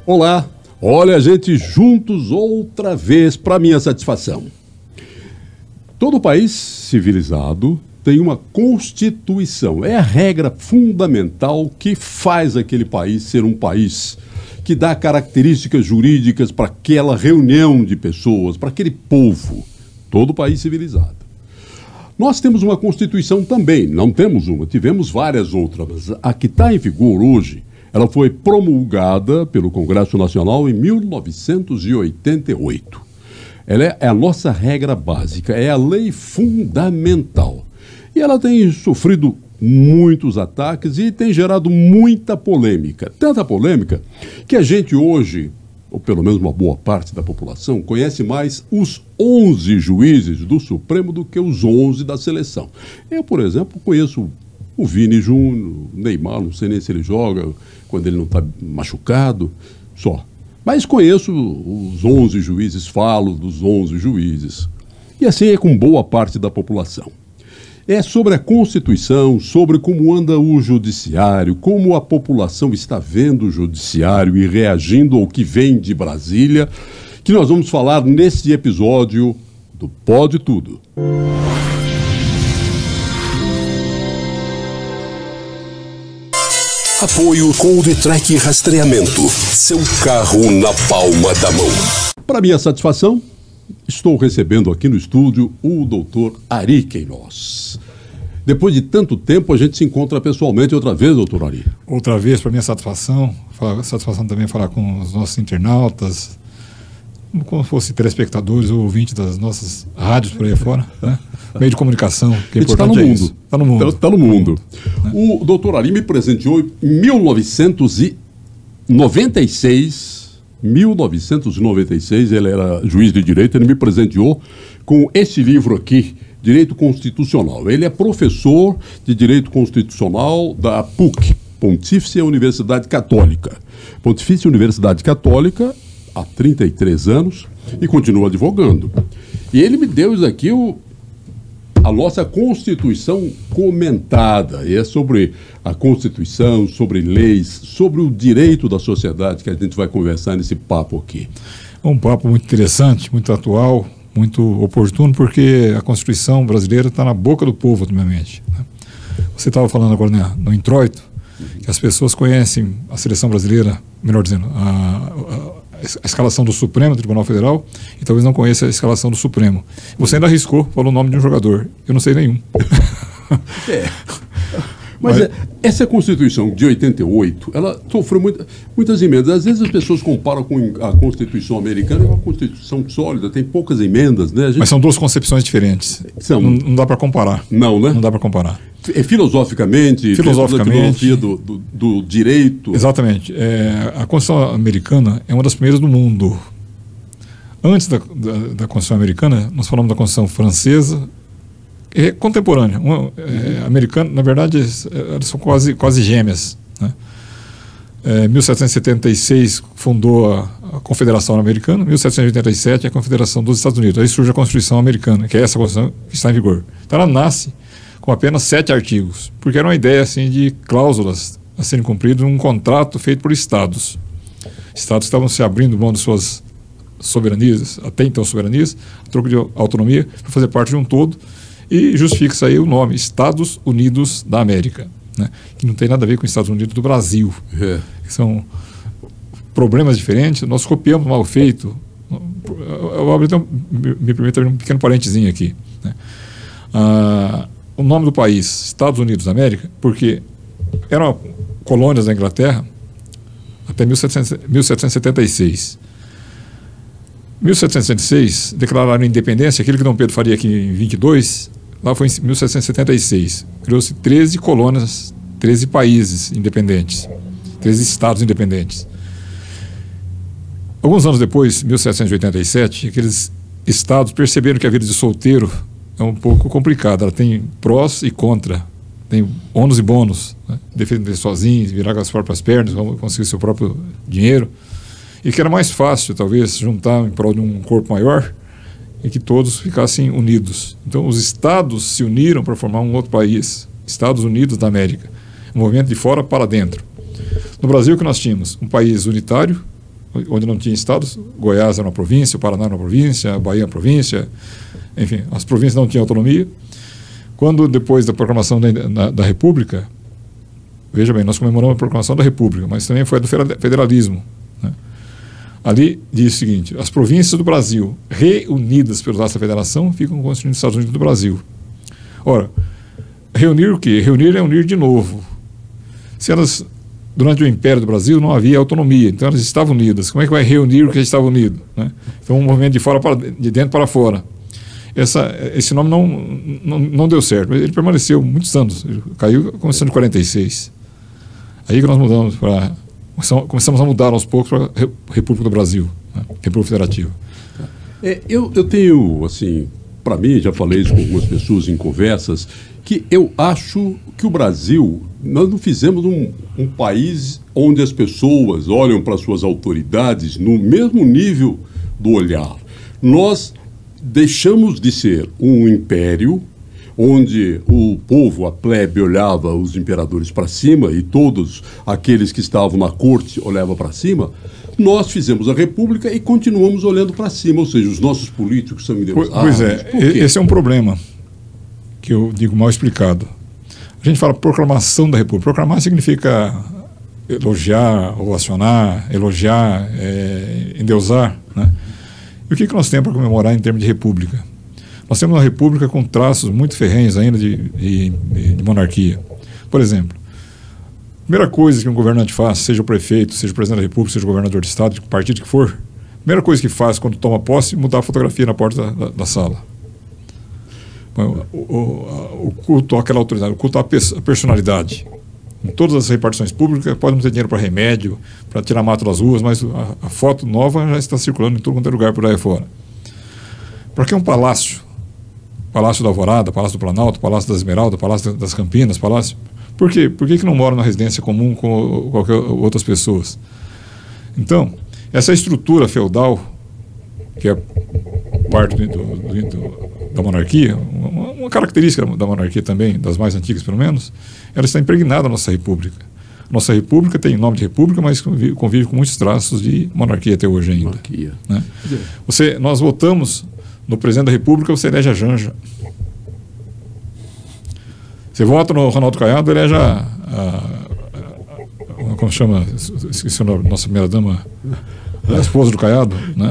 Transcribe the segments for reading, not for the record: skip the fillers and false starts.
Olá, olha a gente juntos outra vez para minha satisfação. Todo país civilizado tem uma Constituição. É a regra fundamental que faz aquele país ser um país que dá características jurídicas para aquela reunião de pessoas, para aquele povo. Todo país civilizado. Nós temos uma Constituição também, não temos uma, tivemos várias outras, mas a que está em vigor hoje, ela foi promulgada pelo Congresso Nacional em 1988. Ela é a nossa regra básica, é a lei fundamental. E ela tem sofrido muitos ataques e tem gerado muita polêmica. Tanta polêmica que a gente hoje, ou pelo menos uma boa parte da população, conhece mais os 11 juízes do Supremo do que os 11 da seleção. Eu, por exemplo, conheço o Vini Júnior, o Neymar, não sei nem se ele joga quando ele não está machucado, só. Mas conheço os 11 juízes, falo dos 11 juízes. E assim é com boa parte da população. É sobre a Constituição, sobre como anda o judiciário, como a população está vendo o judiciário e reagindo ao que vem de Brasília, que nós vamos falar nesse episódio do Pode Tudo. Apoio Cold-Track Rastreamento. Seu carro na palma da mão. Para minha satisfação, estou recebendo aqui no estúdio o doutor Ari Queiroz. Depois de tanto tempo, a gente se encontra pessoalmente outra vez, doutor Ari. Outra vez, para minha satisfação. Satisfação também falar com os nossos internautas, como fosse telespectadores ou ouvintes das nossas rádios por aí fora, né? Meio de comunicação, que é importante é isso. Está no mundo. Está no mundo. O doutor Ari me presenteou em 1996, ele era juiz de direito, ele me presenteou com esse livro aqui, Direito Constitucional. Ele é professor de Direito Constitucional da PUC, Pontifícia Universidade Católica. Pontifícia Universidade Católica, há 33 anos, e continua advogando. E ele me deu isso aqui, a nossa Constituição comentada. E é sobre a Constituição, sobre leis, sobre o direito da sociedade que a gente vai conversar nesse papo aqui. Um papo muito interessante, muito atual, muito oportuno, porque a Constituição brasileira está na boca do povo, ultimamente. Você estava falando agora, né, no introito, que as pessoas conhecem a seleção brasileira, melhor dizendo, a escalação do Supremo Tribunal Federal, e talvez não conheça a escalação do Supremo. Você ainda arriscou, falou o nome de um jogador. Eu não sei nenhum. Mas essa Constituição de 88, ela sofreu muitas emendas. Às vezes as pessoas comparam com a Constituição americana, é uma Constituição sólida, tem poucas emendas, né? Mas são duas concepções diferentes. Não dá para comparar. Não, né? Não dá para comparar. Filosoficamente, a filosofia do direito. Exatamente. A Constituição americana é uma das primeiras do mundo. Antes da Constituição americana, nós falamos da Constituição francesa, contemporânea. Americana, na verdade, elas são quase gêmeas, né? 1776 fundou a Confederação Americana, 1787 a Confederação dos Estados Unidos. Aí surge a Constituição Americana, que é essa Constituição que está em vigor. Então ela nasce com apenas 7 artigos, porque era uma ideia assim, de cláusulas a serem cumpridas num contrato feito por estados. Estados estavam se abrindo mão de suas soberanias, até então soberanias, a troco de autonomia, para fazer parte de um todo, e justifica-se aí o nome, Estados Unidos da América, né? Que não tem nada a ver com os Estados Unidos do Brasil. Que são problemas diferentes, nós copiamos mal feito. Me permita abrir um pequeno parentezinho aqui, né? O nome do país, Estados Unidos da América, porque eram colônias da Inglaterra até 1776. 1776, declararam a independência, aquilo que Dom Pedro faria aqui em 22, lá foi em 1776. Criou-se 13 colônias, 13 países independentes, 13 estados independentes. Alguns anos depois, 1787, aqueles estados perceberam que a vida de solteiro é um pouco complicada. Ela tem prós e contra, tem ônus e bônus, né? Defender sozinho, virar com as próprias pernas, conseguir seu próprio dinheiro. E que era mais fácil, talvez, juntar em prol de um corpo maior e que todos ficassem unidos. Então, os estados se uniram para formar um outro país, Estados Unidos da América, um movimento de fora para dentro. No Brasil, que nós tínhamos um país unitário, onde não tinha estados, Goiás era uma província, o Paraná era uma província, a Bahia era uma província, enfim, as províncias não tinham autonomia. Quando, depois da proclamação da República, veja bem, nós comemoramos a proclamação da República, mas também foi a do federalismo, né? Ali diz o seguinte: as províncias do Brasil, reunidas pelos atos da federação, ficam constituindo os Estados Unidos do Brasil. Ora, reunir o quê? Reunir é unir de novo. Se elas, durante o Império do Brasil, não havia autonomia, então elas estavam unidas. Como é que vai reunir o que estava unido, né? Então, um movimento de dentro para fora. Esse nome não deu certo. Ele permaneceu muitos anos. Ele caiu começando em 46. Aí que nós mudamos para... Começamos a mudar aos poucos para a República do Brasil, né? República Federativa. Eu tenho, assim, para mim, já falei isso com algumas pessoas em conversas, que eu acho que o Brasil, nós não fizemos um país onde as pessoas olham para suas autoridades no mesmo nível do olhar. Nós deixamos de ser um império onde o povo, a plebe, olhava os imperadores para cima e todos aqueles que estavam na corte olhavam para cima. Nós fizemos a república e continuamos olhando para cima, ou seja, os nossos políticos são endeusados. Pois é, esse é um problema que eu digo mal explicado. A gente fala proclamação da república. Proclamar significa elogiar, ovacionar, elogiar, endeusar, né? E o que nós temos para comemorar em termos de república? Nós temos uma república com traços muito ferrenhos ainda de monarquia. Por exemplo, a primeira coisa que um governante faz, seja o prefeito, seja o presidente da república, seja o governador de estado, de que partido que for, a primeira coisa que faz quando toma posse é mudar a fotografia na porta da sala. O culto àquela autoridade, o culto à personalidade. Em todas as repartições públicas, pode não ter dinheiro para remédio, para tirar mato das ruas, mas a foto nova já está circulando em todo quanto é lugar por aí fora. Para que um palácio? Palácio da Alvorada, Palácio do Planalto, Palácio das Esmeraldas, Palácio das Campinas, Palácio... Por quê? Por que não mora numa residência comum com qualquer outras pessoas? Então, essa estrutura feudal, que é parte da monarquia, uma característica da monarquia também, das mais antigas pelo menos, ela está impregnada na nossa república. Nossa república tem nome de república, mas convive com muitos traços de monarquia até hoje ainda. Monarquia. Né? Nós votamos no presidente da república, você elege a Janja. Você vota no Ronaldo Caiado, elege como chama? Esqueci o nome, nossa primeira-dama, a esposa do Caiado, né?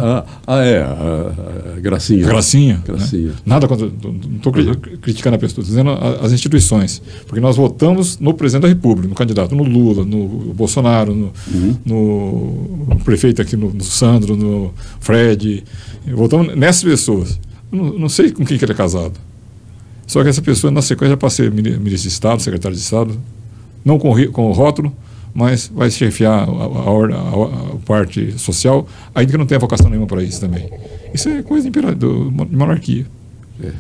A Gracinha. Gracinha. Né? Nada contra, não estou criticando a pessoa, estou dizendo as instituições. Porque nós votamos no presidente da república, no candidato, no Lula, no Bolsonaro, no prefeito aqui, no Sandro, no Fred. Votamos nessas pessoas. Não sei com quem que ele é casado. Só que essa pessoa, na sequência, vai ser ministro de Estado, secretário de Estado, não com o rótulo, mas vai chefiar a parte social, ainda que não tenha vocação nenhuma para isso também. Isso é coisa de monarquia. Né?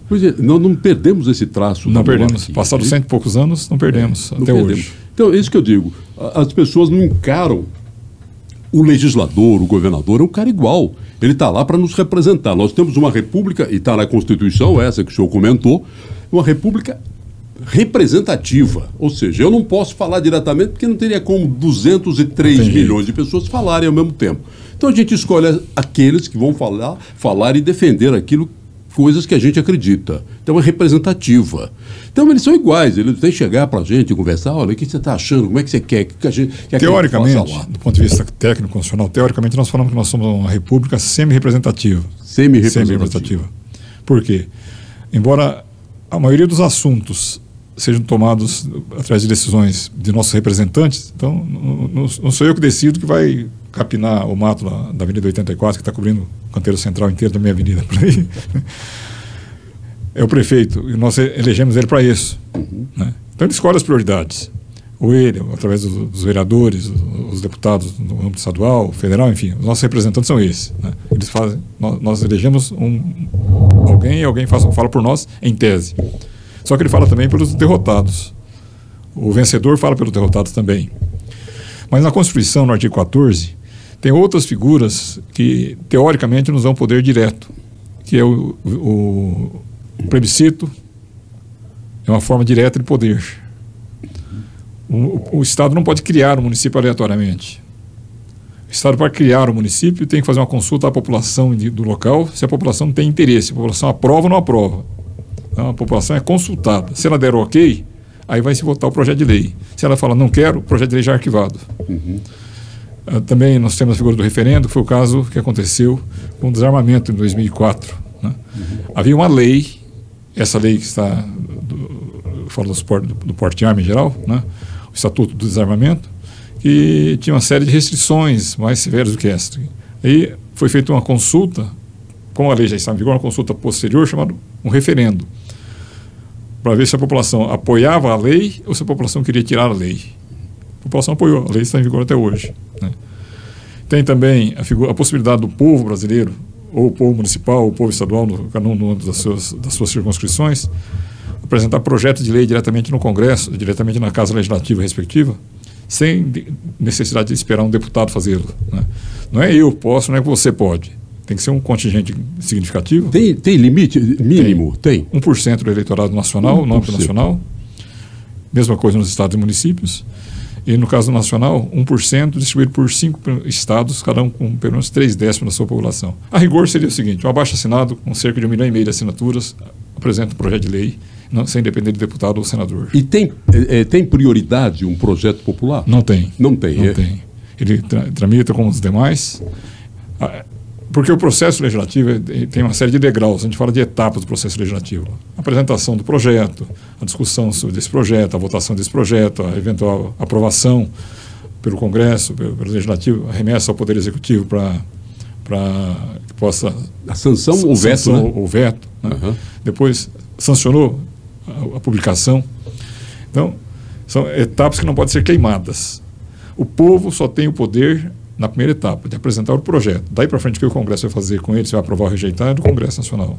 Pois é, nós não perdemos esse traço. Não perdemos. Passados 100 e poucos anos, não perdemos até hoje. Então, é isso que eu digo. As pessoas não encaram o legislador, o governador, é um cara igual. Ele está lá para nos representar. Nós temos uma república, e está na Constituição, essa que o senhor comentou, uma república representativa. Ou seja, eu não posso falar diretamente porque não teria como 203 milhões de pessoas falarem ao mesmo tempo. Então a gente escolhe aqueles que vão falar e defender aquilo, coisas que a gente acredita. Então é representativa. Então eles são iguais, eles têm que chegar para a gente e conversar, olha, o que você está achando, como é que você quer que a gente... Teoricamente, do ponto de vista técnico, constitucional, teoricamente nós falamos que nós somos uma república semi-representativa. Semi-representativa. Por quê? Embora a maioria dos assuntos sejam tomados através de decisões de nossos representantes, então não sou eu que decido que vai capinar o mato da Avenida 84, que está cobrindo o canteiro central inteiro da minha avenida por aí. É o prefeito, e nós elegemos ele para isso. Né? Então ele escolhe as prioridades. Ou ele, através dos vereadores, os deputados no âmbito estadual, federal, enfim, os nossos representantes são esses. Né? Eles fazem, nós elegemos alguém e alguém fala por nós em tese. Só que ele fala também pelos derrotados. O vencedor fala pelos derrotados também. Mas na Constituição, no artigo 14, tem outras figuras que, teoricamente, nos dão poder direto, que é o plebiscito, é uma forma direta de poder. O Estado não pode criar um município aleatoriamente. Estado, para criar o município, tem que fazer uma consulta à população do local, se a população tem interesse, se a população aprova ou não aprova. Então, a população é consultada. Se ela der ok, aí vai se votar o projeto de lei. Se ela fala não quero, o projeto de lei já é arquivado. Também nós temos a figura do referendo, que foi o caso que aconteceu com o desarmamento em 2004. Né? Havia uma lei, essa lei que está, fala do porte de arma em geral, né? O Estatuto do Desarmamento, que tinha uma série de restrições mais severas do que esta. Aí foi feita uma consulta, como a lei já estava em vigor, uma consulta posterior chamada um referendo, para ver se a população apoiava a lei ou se a população queria tirar a lei. A população apoiou, a lei está em vigor até hoje. Né? Tem também a possibilidade do povo brasileiro, ou o povo municipal, ou o povo estadual, no âmbito das suas circunscrições, apresentar projetos de lei diretamente no Congresso, diretamente na Casa Legislativa respectiva, sem necessidade de esperar um deputado fazê-lo. Né? Não é eu posso, não é que você pode. Tem que ser um contingente significativo. Tem limite mínimo? Tem. 1% do eleitorado nacional, no âmbito nacional. Mesma coisa nos estados e municípios. E no caso nacional, 1% distribuído por 5 estados, cada um com pelo menos 3/10 da sua população. A rigor seria o seguinte: um abaixo-assinado com cerca de 1,5 milhão de assinaturas apresenta um projeto de lei, sem depender de deputado ou senador. E tem prioridade um projeto popular? Não tem. Não tem. Não tem. Ele tramita como os demais, porque o processo legislativo tem uma série de degraus. A gente fala de etapas do processo legislativo: a apresentação do projeto, a discussão sobre esse projeto, a votação desse projeto, a eventual aprovação pelo Congresso, pelo Legislativo, a remessa ao Poder Executivo para que possa... A sanção ou veto, né? Ou veto. Né? Depois sancionou a publicação. Então, são etapas que não podem ser queimadas. O povo só tem o poder, na primeira etapa, de apresentar o projeto. Daí para frente, o que o Congresso vai fazer com ele, se vai aprovar ou rejeitar, é do Congresso Nacional.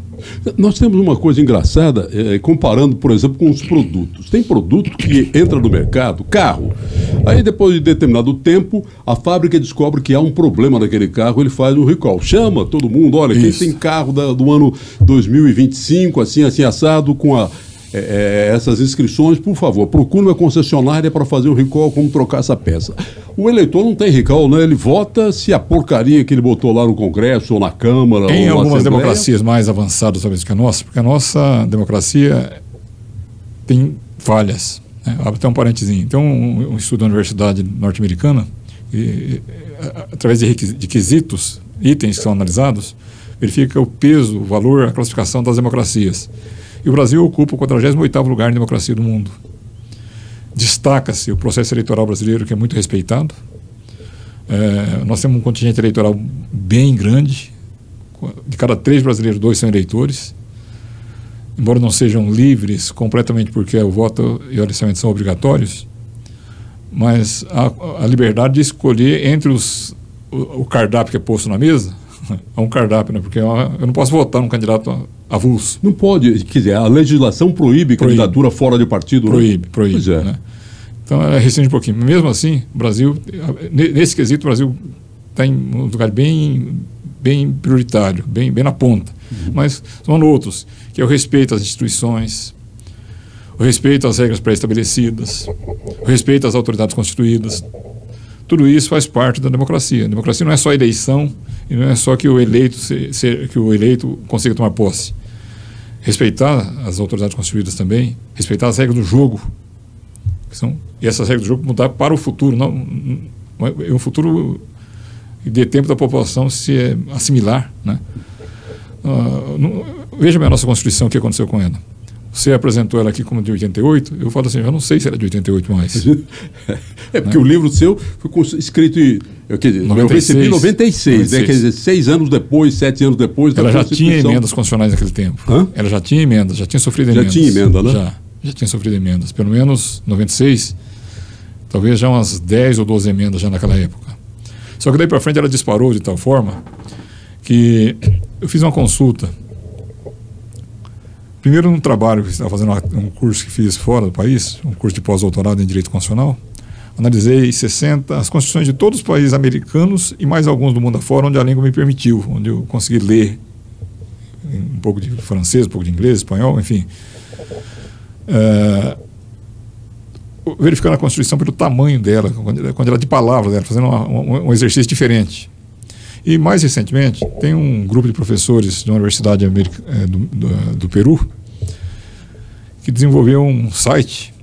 Nós temos uma coisa engraçada, comparando, por exemplo, com os produtos. Tem produto que entra no mercado, carro. Aí, depois de determinado tempo, a fábrica descobre que há um problema naquele carro, ele faz um recall. Chama todo mundo: olha, quem tem carro do ano 2025, assim assado, com essas inscrições, por favor, procure uma concessionária para fazer o recall, como trocar essa peça. O eleitor não tem recall, né? Ele vota se a porcaria que ele botou lá no Congresso ou na Câmara. Em ou algumas democracias mais avançadas, talvez, que a nossa, porque a nossa democracia tem falhas. Né? Abre até um parentezinho. Tem um estudo da Universidade Norte-Americana, através de quesitos, itens que são analisados, verifica o peso, o valor, a classificação das democracias. E o Brasil ocupa o 48º lugar em democracia do mundo. Destaca-se o processo eleitoral brasileiro, que é muito respeitado. Nós temos um contingente eleitoral bem grande. De cada 3 brasileiros, 2 são eleitores. Embora não sejam livres completamente, porque o voto e o alistamento são obrigatórios, mas a liberdade de escolher entre o cardápio que é posto na mesa. É um cardápio, né? Porque eu não posso votar num candidato avulso. Não pode, quer dizer, a legislação proíbe candidatura fora de partido. Proíbe. Pois é. Né? Então, restringe um pouquinho. Mesmo assim, o Brasil, nesse quesito, o Brasil está em um lugar bem prioritário, bem na ponta. Mas são outros, que é o respeito às instituições, o respeito às regras pré-estabelecidas, o respeito às autoridades constituídas. Tudo isso faz parte da democracia. A democracia não é só eleição, e não é só que o eleito consiga tomar posse. Respeitar as autoridades constituídas também, respeitar as regras do jogo, e essas regras do jogo mudar para o futuro, não é um futuro que dê tempo da população se assimilar. Né? Veja bem a nossa Constituição, o que aconteceu com ela. Você apresentou ela aqui como de 88, eu falo assim, eu não sei se era de 88 mais. Porque o livro seu foi escrito em... eu recebi em 96, né? Quer dizer, 6 anos depois, 7 anos depois... Ela já tinha emendas constitucionais naquele tempo. Hã? Ela já tinha emendas, já tinha sofrido emendas. Já tinha emenda, né? Já tinha sofrido emendas. Pelo menos 96, talvez já umas 10 ou 12 emendas já naquela época. Só que daí para frente ela disparou de tal forma que eu fiz uma consulta. Primeiro, num trabalho que estava fazendo um curso que fiz fora do país, um curso de pós-doutorado em Direito Constitucional, analisei as constituições de todos os países americanos e mais alguns do mundo afora, onde a língua me permitiu, onde eu consegui ler um pouco de francês, um pouco de inglês, espanhol, enfim. verificando a Constituição pelo tamanho dela, quantidade de palavras dela, fazendo um exercício diferente. E mais recentemente, tem um grupo de professores de uma universidade do Peru que desenvolveu um site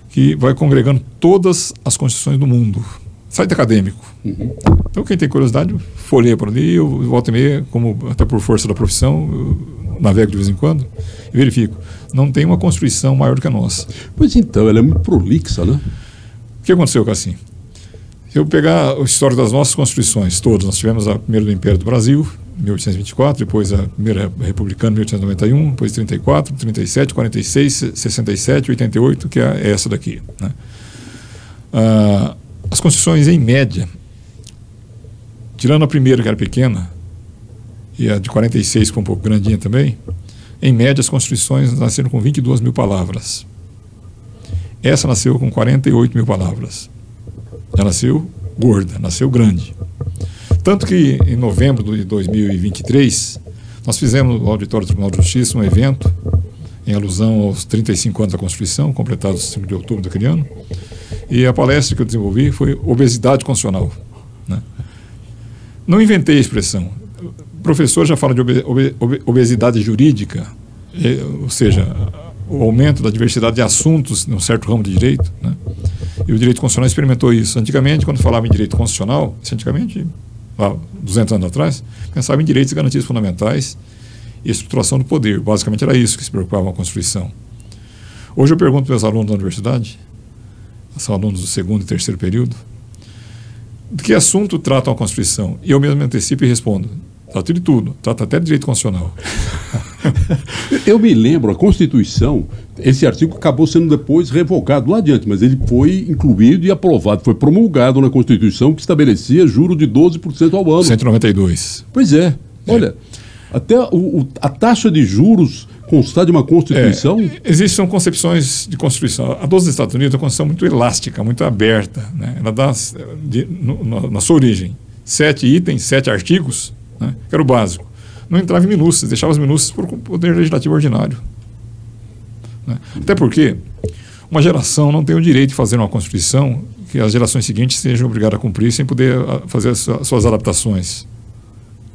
que vai congregando todas as constituições do mundo. Site acadêmico. Então, quem tem curiosidade, folheia por ali, eu volto e meia, como até por força da profissão, eu navego de vez em quando e verifico. Não tem uma Constituição maior do que a nossa. Pois então, ela é muito prolixa, né? O que aconteceu, Cassim? Se eu pegar o histórico das nossas constituições, todas, nós tivemos a primeira do Império do Brasil, 1824, depois a primeira republicana, 1891, depois 34, 37, 46, 67, 88, que é essa daqui, né? As constituições, em média, tirando a primeira, que era pequena, e a de 46, que foi um pouco grandinha também, em média, as constituições nasceram com 22 mil palavras. Essa nasceu com 48 mil palavras. Ela nasceu gorda, nasceu grande. Tanto que, em novembro de 2023, nós fizemos no Auditório do Tribunal de Justiça um evento em alusão aos 35 anos da Constituição, completados 5 de outubro daquele ano. E a palestra que eu desenvolvi foi obesidade constitucional, né? Não inventei a expressão. O professor já fala de obesidade jurídica, ou seja, o aumento da diversidade de assuntos num certo ramo de direito, né? E o direito constitucional experimentou isso. Antigamente, quando falava em direito constitucional, antigamente, há 200 anos atrás, pensava em direitos e garantias fundamentais e estruturação do poder. Basicamente era isso que se preocupava com a Constituição. Hoje eu pergunto para os alunos da universidade, são alunos do segundo e terceiro período, de que assunto tratam a Constituição? E eu mesmo me antecipo e respondo: trata de tudo, trata até de direito constitucional. Eu me lembro, a Constituição, esse artigo acabou sendo depois revogado lá adiante, mas ele foi incluído e aprovado, foi promulgado na Constituição, que estabelecia juro de 12% ao ano. 192. Pois é. Olha, até a taxa de juros constar de uma Constituição... Existem concepções de Constituição. A dos Estados Unidos é uma Constituição muito elástica, muito aberta, né? Ela dá, na sua origem, 7 itens, 7 artigos, né? Que era o básico. Não entrava em minúcias, deixava as minúcias por poder legislativo ordinário, né? Até porque uma geração não tem o direito de fazer uma Constituição que as gerações seguintes sejam obrigadas a cumprir sem poder fazer as suas adaptações.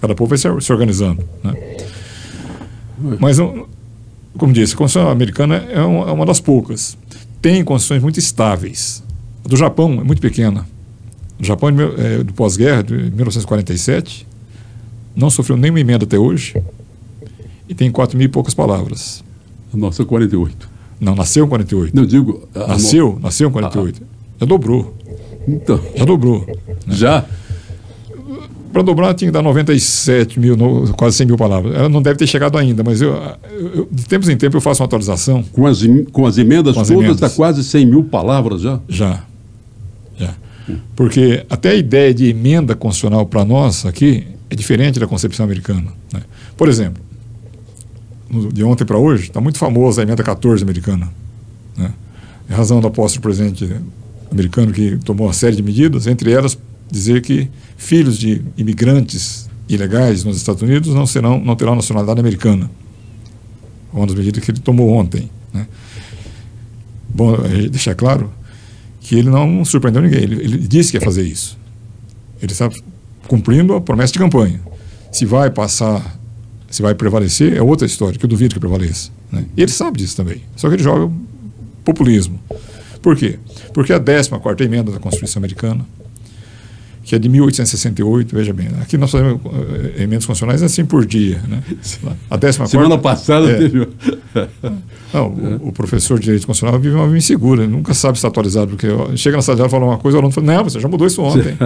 Cada povo vai se organizando, né? Mas, como disse, a Constituição americana é uma das poucas. Tem constituições muito estáveis. A do Japão é muito pequena. O Japão, do pós-guerra, de 1947, não sofreu nenhuma emenda até hoje e tem 4.000 e poucas palavras. A nossa 48. Não, nasceu em 48. Não, digo... Nasceu em 48. Já dobrou. Então. Já dobrou. Né? Já? Para dobrar tinha que dar 97 mil, quase 100 mil palavras. Ela não deve ter chegado ainda, mas de tempos em tempos eu faço uma atualização. Com as emendas todas está quase 100 mil palavras já? Já. Porque até a ideia de emenda constitucional para nós aqui é diferente da concepção americana, né? Por exemplo, de ontem para hoje, está muito famosa a emenda 14 americana, né? Em razão da posse do presidente americano, que tomou uma série de medidas, entre elas dizer que filhos de imigrantes ilegais nos Estados Unidos não terão nacionalidade americana. Uma das medidas que ele tomou ontem, né? Bom, deixar claro que ele não surpreendeu ninguém. Ele disse que ia fazer isso. Ele está cumprindo a promessa de campanha. Se vai passar, se vai prevalecer, é outra história, que eu duvido que prevaleça, né? E ele sabe disso também. Só que ele joga populismo. Por quê? Porque a 14ª emenda da Constituição americana, que é de 1868, veja bem, aqui nós fazemos emendas constitucionais assim por dia, né? A 14ª... Semana passada teve... Não, o professor de direito constitucional vive uma vida insegura, ele nunca sabe se está atualizado, porque chega na sala de aula e fala uma coisa, o aluno fala: não, você já mudou isso ontem.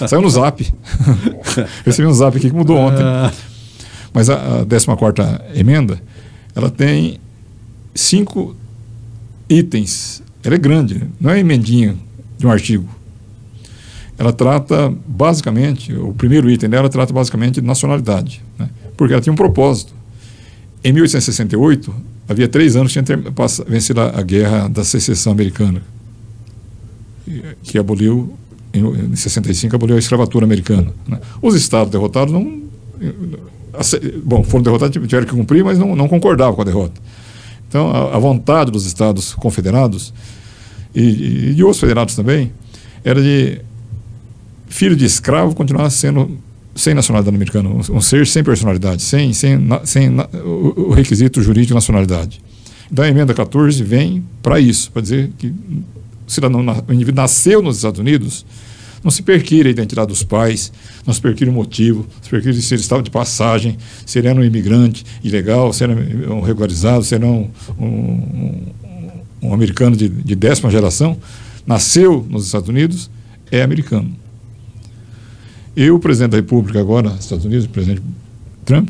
Saiu no zap. Recebi um zap aqui que mudou ontem. Mas a 14ª emenda, ela tem 5 itens. Ela é grande, não é emendinha de um artigo. Ela trata basicamente, o primeiro item dela trata basicamente de nacionalidade, né? Porque ela tinha um propósito. Em 1868, havia 3 anos que tinha vencido a guerra da secessão americana, que aboliu, em 65, aboliu a escravatura americana, né? Os estados derrotados foram derrotados, tiveram que cumprir, mas não concordavam com a derrota. Então, a vontade dos estados confederados e de outros federados também, era de filho de escravo continuar sendo sem nacionalidade americana, um ser sem personalidade, sem o requisito jurídico de nacionalidade. Então a emenda 14 vem para isso, para dizer que o indivíduo nasceu nos Estados Unidos, não se perquire a identidade dos pais, não se perquire o motivo, se perquire se ele estava de passagem, se ele era um imigrante ilegal, se era um regularizado, se era um americano de 10ª geração, nasceu nos Estados Unidos, é americano. E o presidente da República agora, dos Estados Unidos, o presidente Trump,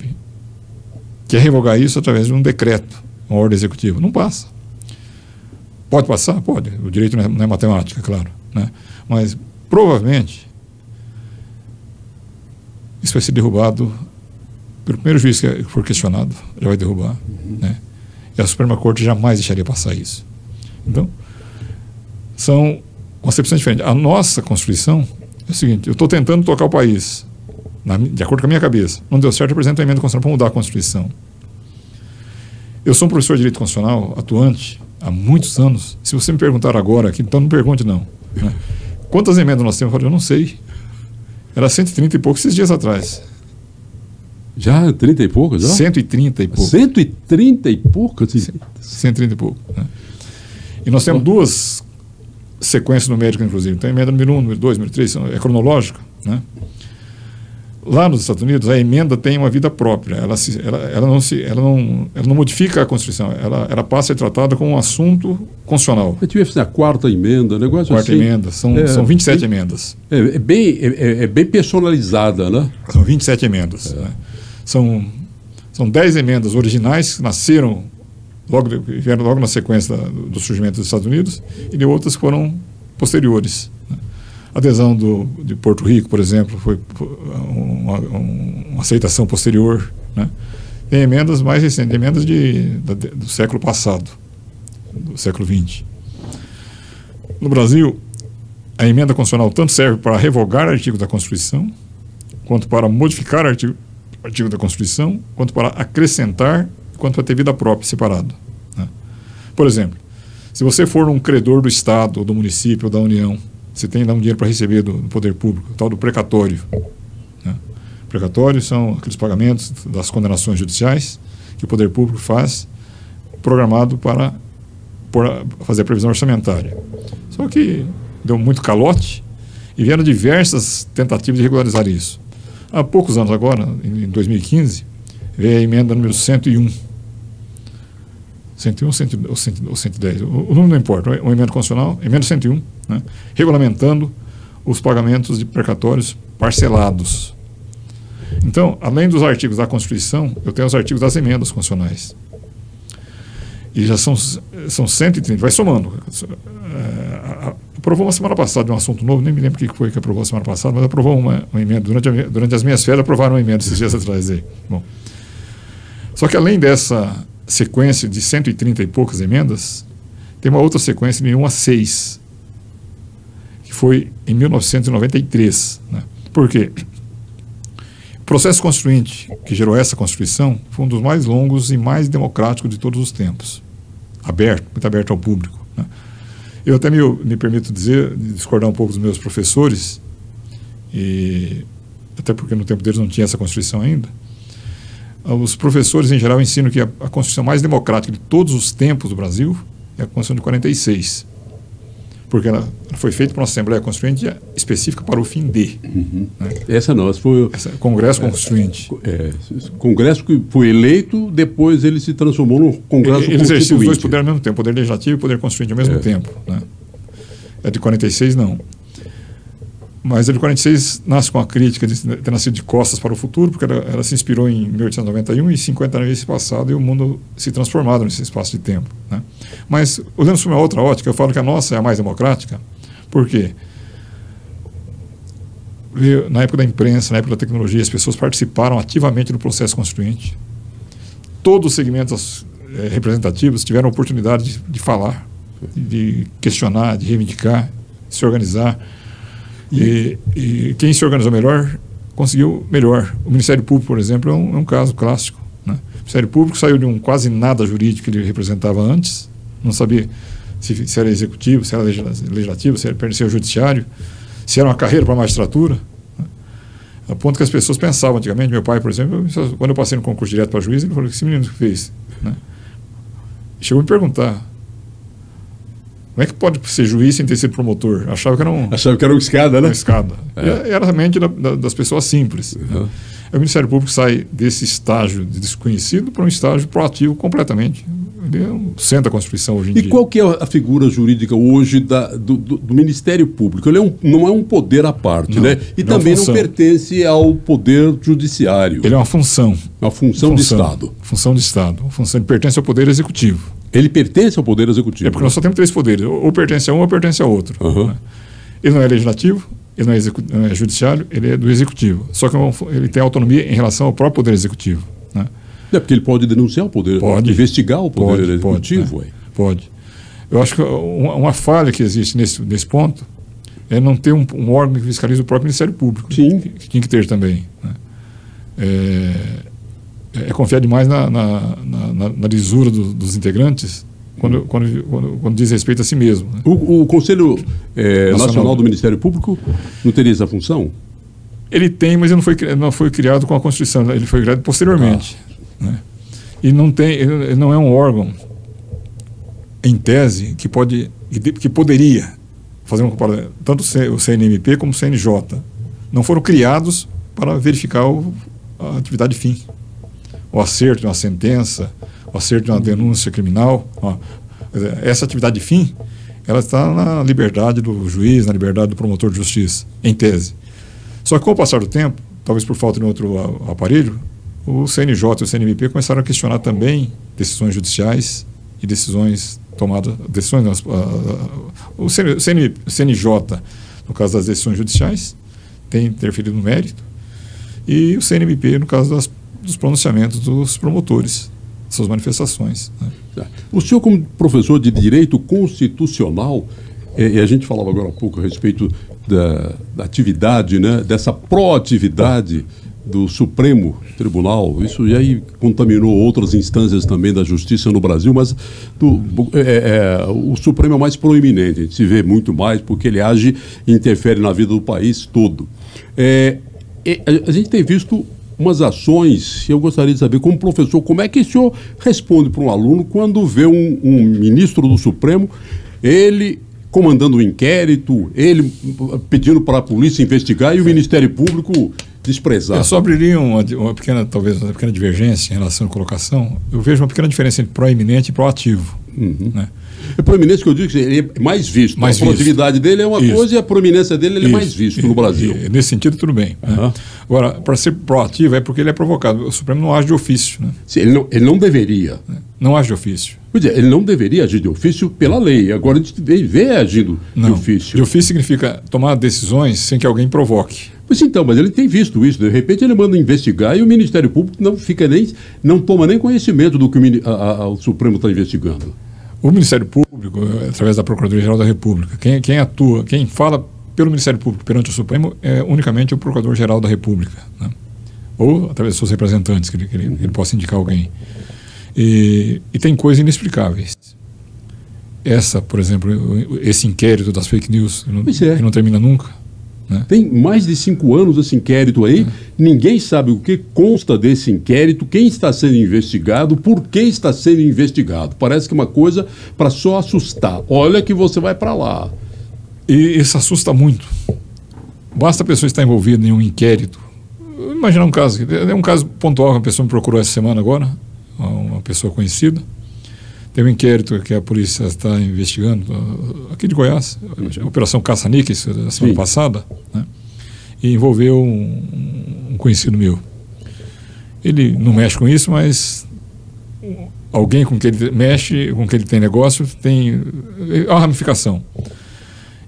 quer revogar isso através de um decreto, uma ordem executiva. Não passa. Pode passar? Pode. O direito não é matemática, claro, né? Mas provavelmente isso vai ser derrubado pelo primeiro juiz que for questionado, já vai derrubar, né? E a Suprema Corte jamais deixaria passar isso. Então, são concepções diferentes. A nossa Constituição é o seguinte: eu estou tentando tocar o país de acordo com a minha cabeça. Não deu certo, eu apresento a emenda constitucional para mudar a Constituição. Eu sou um professor de direito constitucional atuante há muitos anos. Se você me perguntar agora aqui, então não pergunte não, né? Quantas emendas nós temos? Eu falo, eu não sei. Era 130 e poucos esses dias atrás. Já 30 e poucos? Já? 130 e poucos. 130 e poucos? 130 e pouco, né? E nós temos duas sequências numéricas, inclusive. Então, a emenda número 1, número 2, número 3, é cronológica, né? Lá nos Estados Unidos, a emenda tem uma vida própria. Ela não modifica a Constituição. Ela passa a ser tratada como um assunto constitucional. Eu tive a 4ª emenda, negócio quarta assim. Emenda. São 27 emendas. É bem personalizada, né? São 27 emendas. Né? São 10 emendas originais que nasceram, vieram logo na sequência do surgimento dos Estados Unidos, e de outras que foram posteriores. Né? A adesão de Porto Rico, por exemplo, foi uma aceitação posterior, né? Tem emendas mais recentes, emendas do século passado, do século XX. No Brasil, a emenda constitucional tanto serve para revogar artigos da Constituição, quanto para modificar artigo da Constituição, quanto para acrescentar, quanto para ter vida própria, separado, né? Por exemplo, se você for um credor do Estado, ou do município, ou da União, você tem que dar um dinheiro para receber do poder público, o tal do precatório, né? Precatórios são aqueles pagamentos das condenações judiciais que o poder público faz, programado para fazer a previsão orçamentária. Só que deu muito calote e vieram diversas tentativas de regularizar isso. Há poucos anos agora, em 2015, veio a emenda número 101. 101 ou 110, o número não importa, uma emenda constitucional, emenda 101, né, regulamentando os pagamentos de precatórios parcelados. Então, além dos artigos da Constituição, eu tenho os artigos das emendas constitucionais. E já são 130, vai somando. Aprovou uma semana passada de um assunto novo, nem me lembro o que foi que aprovou a semana passada, mas aprovou uma emenda. Durante as minhas férias aprovaram uma emenda esses dias atrás aí. Bom, só que além dessa sequência de 130 e poucas emendas, tem uma outra sequência de 1 a 6, que foi em 1993. Né? Por quê? O processo constituinte que gerou essa Constituição foi um dos mais longos e mais democráticos de todos os tempos. Muito aberto ao público. Né? Eu até me permito discordar um pouco dos meus professores, e até porque no tempo deles não tinha essa Constituição ainda. Os professores, em geral, ensinam que a Constituição mais democrática de todos os tempos do Brasil é a Constituição de 46. Porque ela foi feita por uma Assembleia Constituinte específica para o fim de. Né? Essa não, essa foi... Congresso Constituinte. Congresso que foi eleito, depois ele se transformou no Congresso Constituinte. Eles exerciam os dois poderes ao mesmo tempo, Poder Legislativo e Poder Constituinte ao mesmo tempo. Né? A de 46, não. Mas a de 46 nasce com a crítica de ter nascido de costas para o futuro, porque ela se inspirou em 1891 e 50 anos nesse passado, e o mundo se transformado nesse espaço de tempo. Né? Mas, olhando sobre uma outra ótica, eu falo que a nossa é a mais democrática, porque na época da imprensa, na época da tecnologia, as pessoas participaram ativamente do processo constituinte. Todos os segmentos representativos tiveram a oportunidade de falar, de questionar, de reivindicar, de se organizar. E quem se organizou melhor, conseguiu melhor. O Ministério Público, por exemplo, é um caso clássico. Né? O Ministério Público saiu de um quase nada jurídico que ele representava antes, não sabia se era executivo, se era legislativo, se pertencia ao judiciário, se era uma carreira para a magistratura. A ponto que as pessoas pensavam antigamente. Meu pai, por exemplo, quando eu passei no concurso direto para juiz, ele falou: o que esse menino fez? Né? Chegou a me perguntar: como é que pode ser juiz sem ter sido promotor? Achava que era uma escada, né? Uma escada. Era a mente das pessoas simples. Né? O Ministério Público sai desse estágio de desconhecido para um estágio proativo completamente. Ele é um centro da Constituição hoje em dia. E qual que é a figura jurídica hoje do Ministério Público? Ele não é um poder à parte, né? E também não pertence ao Poder Judiciário. Ele é uma função. Uma função de Estado. Função de Estado. Ele pertence ao Poder Executivo. Ele pertence ao Poder Executivo. É porque nós só temos 3 poderes. Ou pertence a um ou pertence a outro. Né? Ele não é legislativo, ele não é judiciário, ele é do Executivo. Só que ele tem autonomia em relação ao próprio Poder Executivo. Né? É porque ele pode denunciar o poder, investigar o poder executivo. Pode. Eu acho que uma falha que existe nesse ponto é não ter um órgão que fiscalize o próprio Ministério Público. Sim. Que tinha que ter também. Né? É confiar demais na lisura dos integrantes quando diz respeito a si mesmo. Né? O Conselho Nacional do Ministério Público não teria essa função? Ele tem, mas ele não foi criado com a Constituição, ele foi criado posteriormente. Né? E ele não é um órgão, em tese, que poderia fazer uma comparação. Tanto o CNMP como o CNJ não foram criados para verificar a atividade fim. O acerto de uma sentença, o acerto de uma denúncia criminal. Essa atividade fim, ela está na liberdade do juiz, na liberdade do promotor de justiça, em tese. Só que com o passar do tempo, talvez por falta de outro aparelho, o CNJ e o CNMP começaram a questionar também decisões judiciais e decisões tomadas. O CNJ, no caso das decisões judiciais, tem interferido no mérito, e o CNMP, no caso dos pronunciamentos dos promotores, suas manifestações. Né? O senhor, como professor de Direito Constitucional, e a gente falava agora há pouco a respeito da atividade, né, dessa proatividade do Supremo Tribunal, isso já contaminou outras instâncias também da justiça no Brasil, mas o Supremo é o mais proeminente, a gente se vê muito mais porque ele age e interfere na vida do país todo. A gente tem visto umas ações, e eu gostaria de saber, como professor, como é que o senhor responde para um aluno quando vê um ministro do Supremo, ele comandando um inquérito, ele pedindo para a polícia investigar e o Ministério Público desprezar. Eu só abriria talvez uma pequena divergência em relação à colocação. Eu vejo uma pequena diferença entre proeminente e proativo. Né? É proeminência que eu digo que ele é mais visto. A proatividade dele é uma coisa e a proeminência dele ele é mais visto no Brasil. Nesse sentido, tudo bem. Né? Agora, para ser proativo é porque ele é provocado. O Supremo não age de ofício. Né? Sim, ele não deveria. Não age de ofício. Pois é, ele não deveria agir de ofício pela lei. Agora a gente vê agindo de ofício. De ofício significa tomar decisões sem que alguém provoque. Pois então, mas ele tem visto isso. De repente ele manda investigar e o Ministério Público não toma nem conhecimento do que o Supremo está investigando. O Ministério Público, através da Procuradoria-Geral da República, quem fala pelo Ministério Público perante o Supremo é unicamente o Procurador-Geral da República, né? Ou através dos seus representantes, que ele possa indicar alguém. E tem coisas inexplicáveis. Por exemplo, esse inquérito das fake news, que não termina nunca. Né? Tem mais de 5 anos esse inquérito aí, ninguém sabe o que consta desse inquérito, quem está sendo investigado, por que está sendo investigado. Parece que é uma coisa para só assustar. Olha que você vai para lá. E isso assusta muito. Basta a pessoa estar envolvida em um inquérito. Imagina um caso, é um caso pontual que uma pessoa me procurou essa semana agora, uma pessoa conhecida. Tem um inquérito que a polícia está investigando, aqui de Goiás, a Operação Caça-Níqueis, da semana passada, né? E envolveu um conhecido meu. Ele não mexe com isso, mas alguém com quem ele mexe, com quem ele tem negócio, há uma ramificação.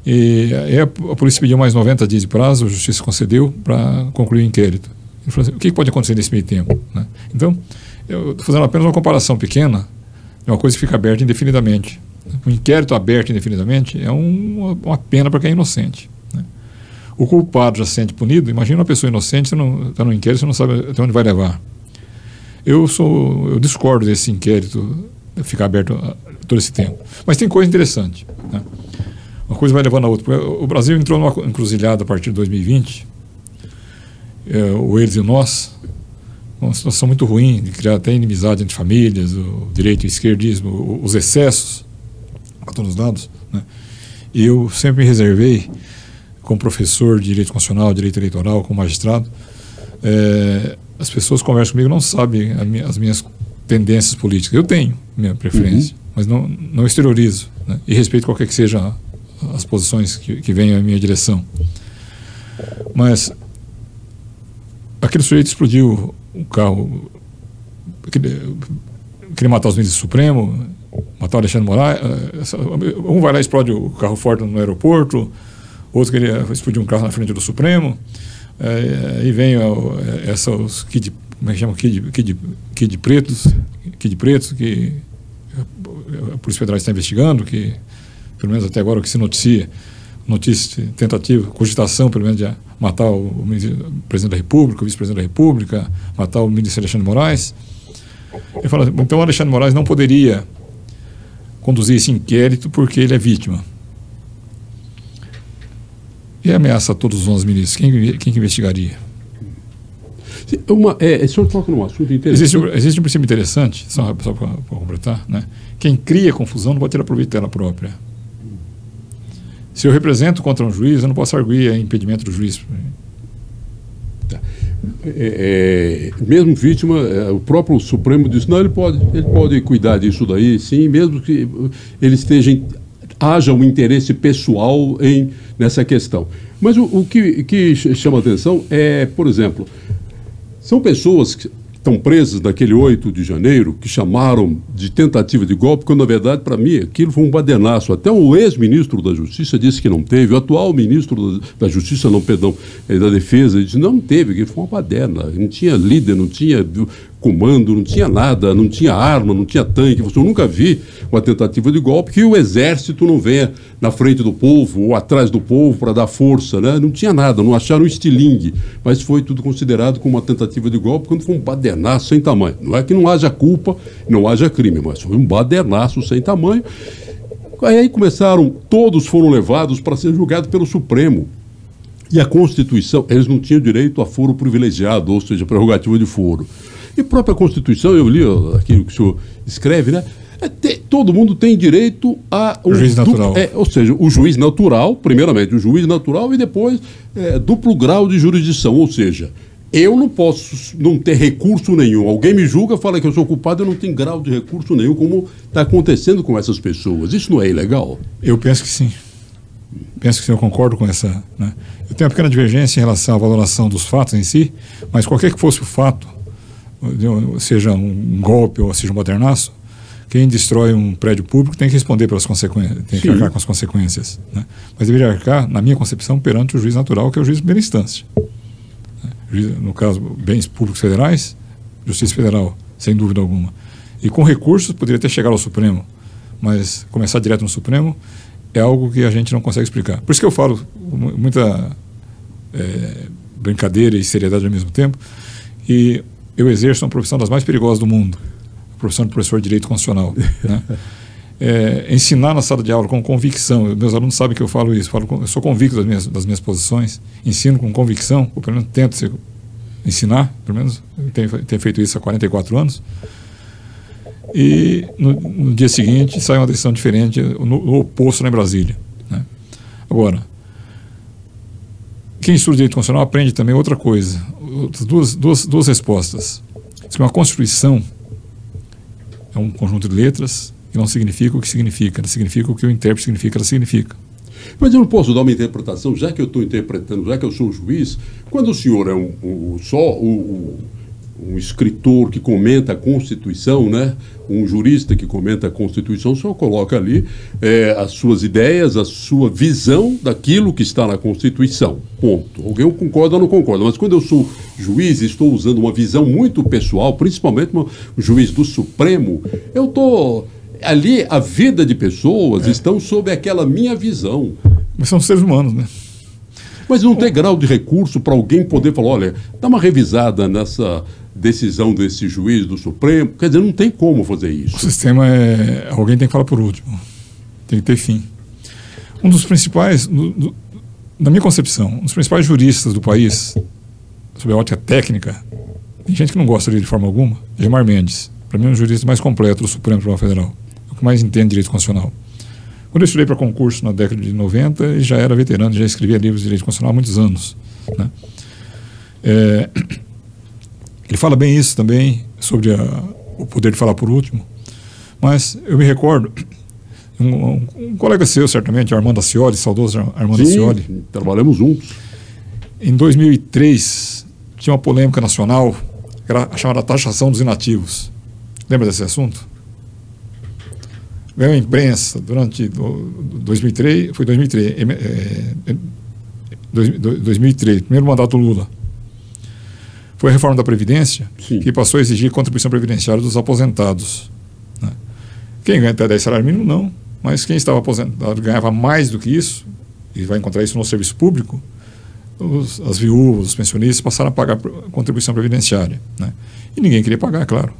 E aí a polícia pediu mais 90 dias de prazo, a justiça concedeu para concluir o inquérito. Ele falou assim: o que pode acontecer nesse meio tempo? Né? Então, eu estou fazendo apenas uma comparação pequena. É uma coisa que fica aberta indefinidamente. Um inquérito aberto indefinidamente é uma pena para quem é inocente. Né? O culpado já se sente punido. Imagina uma pessoa inocente, você está no inquérito, você não sabe até onde vai levar. Eu discordo desse inquérito ficar aberto todo esse tempo. Mas tem coisa interessante, né? Uma coisa vai levando a outra. O Brasil entrou numa encruzilhada a partir de 2020, o eles e o nós, uma situação muito ruim, de criar até inimizade entre famílias, o direito e o esquerdismo, os excessos a todos os lados, né? E eu sempre me reservei, como professor de direito constitucional, direito eleitoral, como magistrado, as pessoas que conversam comigo não sabem as minhas tendências políticas. Eu tenho minha preferência, mas não exteriorizo, né? E respeito qualquer que seja as posições que venham à minha direção. Mas aquele sujeito explodiu um carro, queria matar os ministros do Supremo, matar o Alexandre Moraes. Um vai lá e explode o carro forte no aeroporto, outro queria explodir um carro na frente do Supremo. Aí vem os kid, como é que chama? Kid pretos, que a Polícia Federal está investigando, que pelo menos até agora o que se notícia, tentativa, cogitação pelo menos de matar o presidente da República, o vice-presidente da República, matar o ministro Alexandre Moraes. Ele fala, então o Alexandre Moraes não poderia conduzir esse inquérito porque ele é vítima. E ameaça a todos os 11 ministros. Quem que investigaria? O senhor toca num assunto interessante. Existe um princípio interessante, só para completar, né? Quem cria confusão não pode ter proveito dela própria. Se eu represento contra um juiz, eu não posso arguir impedimento do juiz. Tá. Mesmo vítima, o próprio Supremo disse, não, ele pode cuidar disso daí, sim, mesmo que ele haja um interesse pessoal nessa questão. Mas o que chama a atenção é, por exemplo, são pessoas que estão presas naquele 8 de janeiro, que chamaram de tentativa de golpe, quando, na verdade, para mim, aquilo foi um badernaço. Até o ex-ministro da Justiça disse que não teve, o atual ministro da Justiça, da Defesa, disse não teve, que foi uma baderna. Não tinha líder, não tinha comando, não tinha nada, não tinha arma, não tinha tanque. Eu nunca vi uma tentativa de golpe que o exército não venha na frente do povo ou atrás do povo para dar força, né? Não tinha nada, não acharam um estilingue, mas foi tudo considerado como uma tentativa de golpe quando foi um badernaço sem tamanho. Não é que não haja culpa, não haja crime, mas foi um badernaço sem tamanho. Aí todos foram levados para ser julgados pelo Supremo. E a Constituição, eles não tinham direito a foro privilegiado, ou seja, prerrogativa de foro. E a própria Constituição, eu li aquilo que o senhor escreve, né? Todo mundo tem direito a juiz natural. Ou seja, o juiz natural, primeiramente, o juiz natural e depois duplo grau de jurisdição. Ou seja, eu não posso não ter recurso nenhum. Alguém me julga, fala que eu sou culpado, eu não tenho grau de recurso nenhum, como está acontecendo com essas pessoas. Isso não é ilegal? Eu penso que sim. Penso que sim, eu concordo com essa, né? Eu tenho uma pequena divergência em relação à valoração dos fatos em si, mas qualquer que fosse o fato, seja um golpe ou seja um badernaço, quem destrói um prédio público tem que responder pelas consequências, tem que arcar com as consequências, né? Mas deveria arcar, na minha concepção, perante o juiz natural, que é o juiz de primeira instância. No caso, bens públicos federais, Justiça Federal, sem dúvida alguma. E com recursos poderia até chegar ao Supremo, mas começar direto no Supremo é algo que a gente não consegue explicar. Por isso que eu falo muita brincadeira e seriedade ao mesmo tempo, e eu exerço uma profissão das mais perigosas do mundo, a profissão de professor de Direito Constitucional, né? Ensinar na sala de aula com convicção, meus alunos sabem que eu falo isso, eu sou convicto das minhas posições, ensino com convicção, ou pelo menos tento ensinar, pelo menos eu tenho feito isso há 44 anos, e no dia seguinte sai uma decisão diferente, no oposto lá em Brasília, né? Agora, quem estuda Direito Constitucional aprende também outra coisa, duas respostas. Diz que uma Constituição é um conjunto de letras e não significa o que significa, ela significa o que o intérprete significa, ela significa. Mas eu não posso dar uma interpretação, já que eu estou interpretando, já que eu sou o juiz, quando o senhor é um escritor que comenta a Constituição, né? Um jurista que comenta a Constituição, só coloca ali as suas ideias, a sua visão daquilo que está na Constituição. Ponto. Alguém concorda ou não concorda. Mas quando eu sou juiz e estou usando uma visão muito pessoal, principalmente o juiz do Supremo, eu estou... Ali, a vida de pessoas estão sob aquela minha visão. Mas são seres humanos, né? Mas não tem grau de recurso para alguém poder falar, olha, dá uma revisada decisão desse juiz do Supremo. Quer dizer, não tem como fazer isso. O sistema é... Alguém tem que falar por último. Tem que ter fim. Um dos principais, na minha concepção, um dos principais juristas do país, sob a ótica técnica, tem gente que não gosta dele de forma alguma, Gilmar Mendes. Para mim é um jurista mais completo do Supremo Tribunal Federal. É o que mais entende direito constitucional. Quando eu estudei para concurso na década de 90, ele já era veterano, já escrevia livros de direito constitucional há muitos anos, né? Ele fala bem isso também, sobre o poder de falar por último. Mas eu me recordo, um colega seu, certamente, Armando Ascioli, saudoso Armando Ascioli. Trabalhamos juntos. Em 2003, tinha uma polêmica nacional, que era a chamada taxação dos inativos. Lembra desse assunto? Veio a imprensa durante 2003, foi 2003, primeiro mandato do Lula. Foi a reforma da Previdência, sim, que passou a exigir contribuição previdenciária dos aposentados, né? Quem ganha até 10 salários mínimos, não. Mas quem estava aposentado ganhava mais do que isso, e vai encontrar isso no serviço público, as viúvas, os pensionistas passaram a pagar contribuição previdenciária, né? E ninguém queria pagar, claro.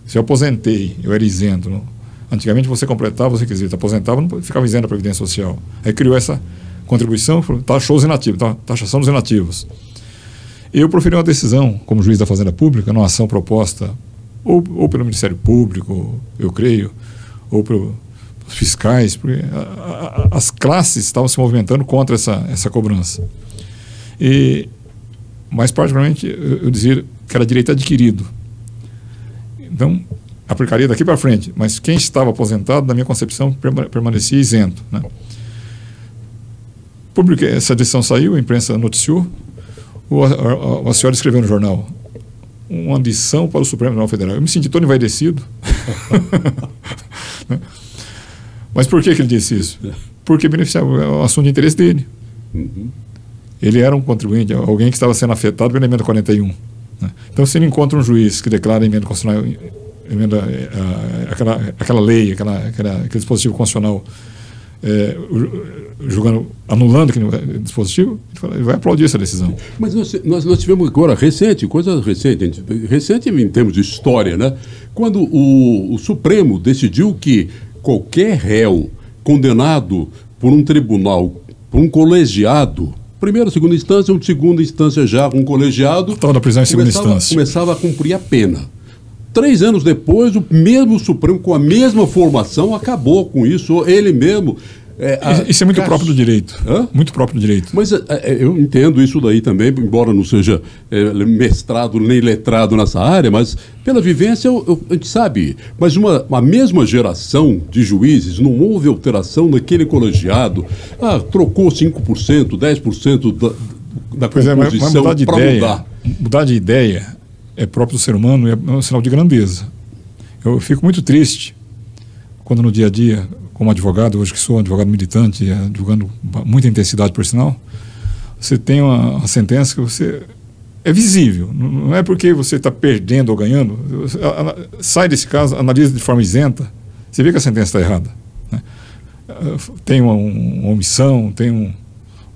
Se eu aposentei, eu era isento. Não? Antigamente você completava os requisitos, aposentava, não ficava isento da Previdência Social. Aí criou essa contribuição, taxou os inativos, taxação dos inativos. Eu proferi uma decisão, como juiz da Fazenda Pública, numa ação proposta ou pelo Ministério Público, eu creio, ou pelos fiscais, porque as classes estavam se movimentando contra essa cobrança. Mas, particularmente, eu dizia que era direito adquirido. Então, aplicaria daqui para frente, mas quem estava aposentado, na minha concepção, permanecia isento, né? Essa decisão saiu, a imprensa noticiou, a senhora escreveu no jornal, uma lição para o Supremo Tribunal Federal. Eu me senti todo envaidecido. Mas por que ele disse isso? Porque beneficiava o assunto de interesse dele. Uhum. Ele era um contribuinte, alguém que estava sendo afetado pela emenda 41. Né? Então, se ele encontra um juiz que declara a emenda constitucional, aquela lei, aquele dispositivo constitucional, anulando aquele dispositivo, ele vai aplaudir essa decisão. Mas nós tivemos agora, recente em termos de história, né? Quando o Supremo decidiu que qualquer réu condenado por um tribunal, por um colegiado, primeira, segunda instância, ou segunda instância já, um colegiado, total da prisão em segunda instância, começava a cumprir a pena. 3 anos depois, o mesmo Supremo, com a mesma formação, acabou com isso, ele mesmo... Isso é muito próprio do direito. Hã? Muito próprio do direito. Mas eu entendo isso daí também, embora não seja mestrado nem letrado nessa área, mas pela vivência a gente sabe. Mas uma mesma geração de juízes, não houve alteração naquele colegiado. Trocou 5%, 10% da composição para mudar. Mudar de ideia é próprio do ser humano, é um sinal de grandeza. Eu fico muito triste quando no dia a dia, como advogado, hoje que sou advogado militante, advogando muita intensidade por sinal, você tem uma sentença que você é visível, não é porque você está perdendo ou ganhando, sai desse caso, analisa de forma isenta, você vê que a sentença está errada, né? Tem uma omissão, tem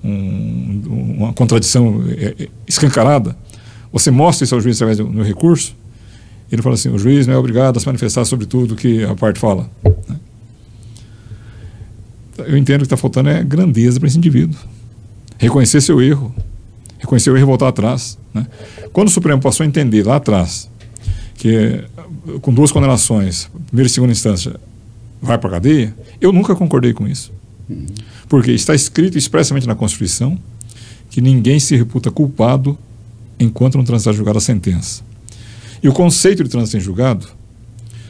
uma contradição escancarada, você mostra isso ao juiz através do recurso, ele fala assim, o juiz não é obrigado a se manifestar sobre tudo que a parte fala, né? Eu entendo que está faltando grandeza para esse indivíduo. Reconhecer seu erro. Reconhecer o erro e voltar atrás, né? Quando o Supremo passou a entender lá atrás que com 2 condenações, primeira e segunda instância, vai para a cadeia, eu nunca concordei com isso. Porque está escrito expressamente na Constituição que ninguém se reputa culpado enquanto não transitar julgado a sentença. E o conceito de trânsito em julgado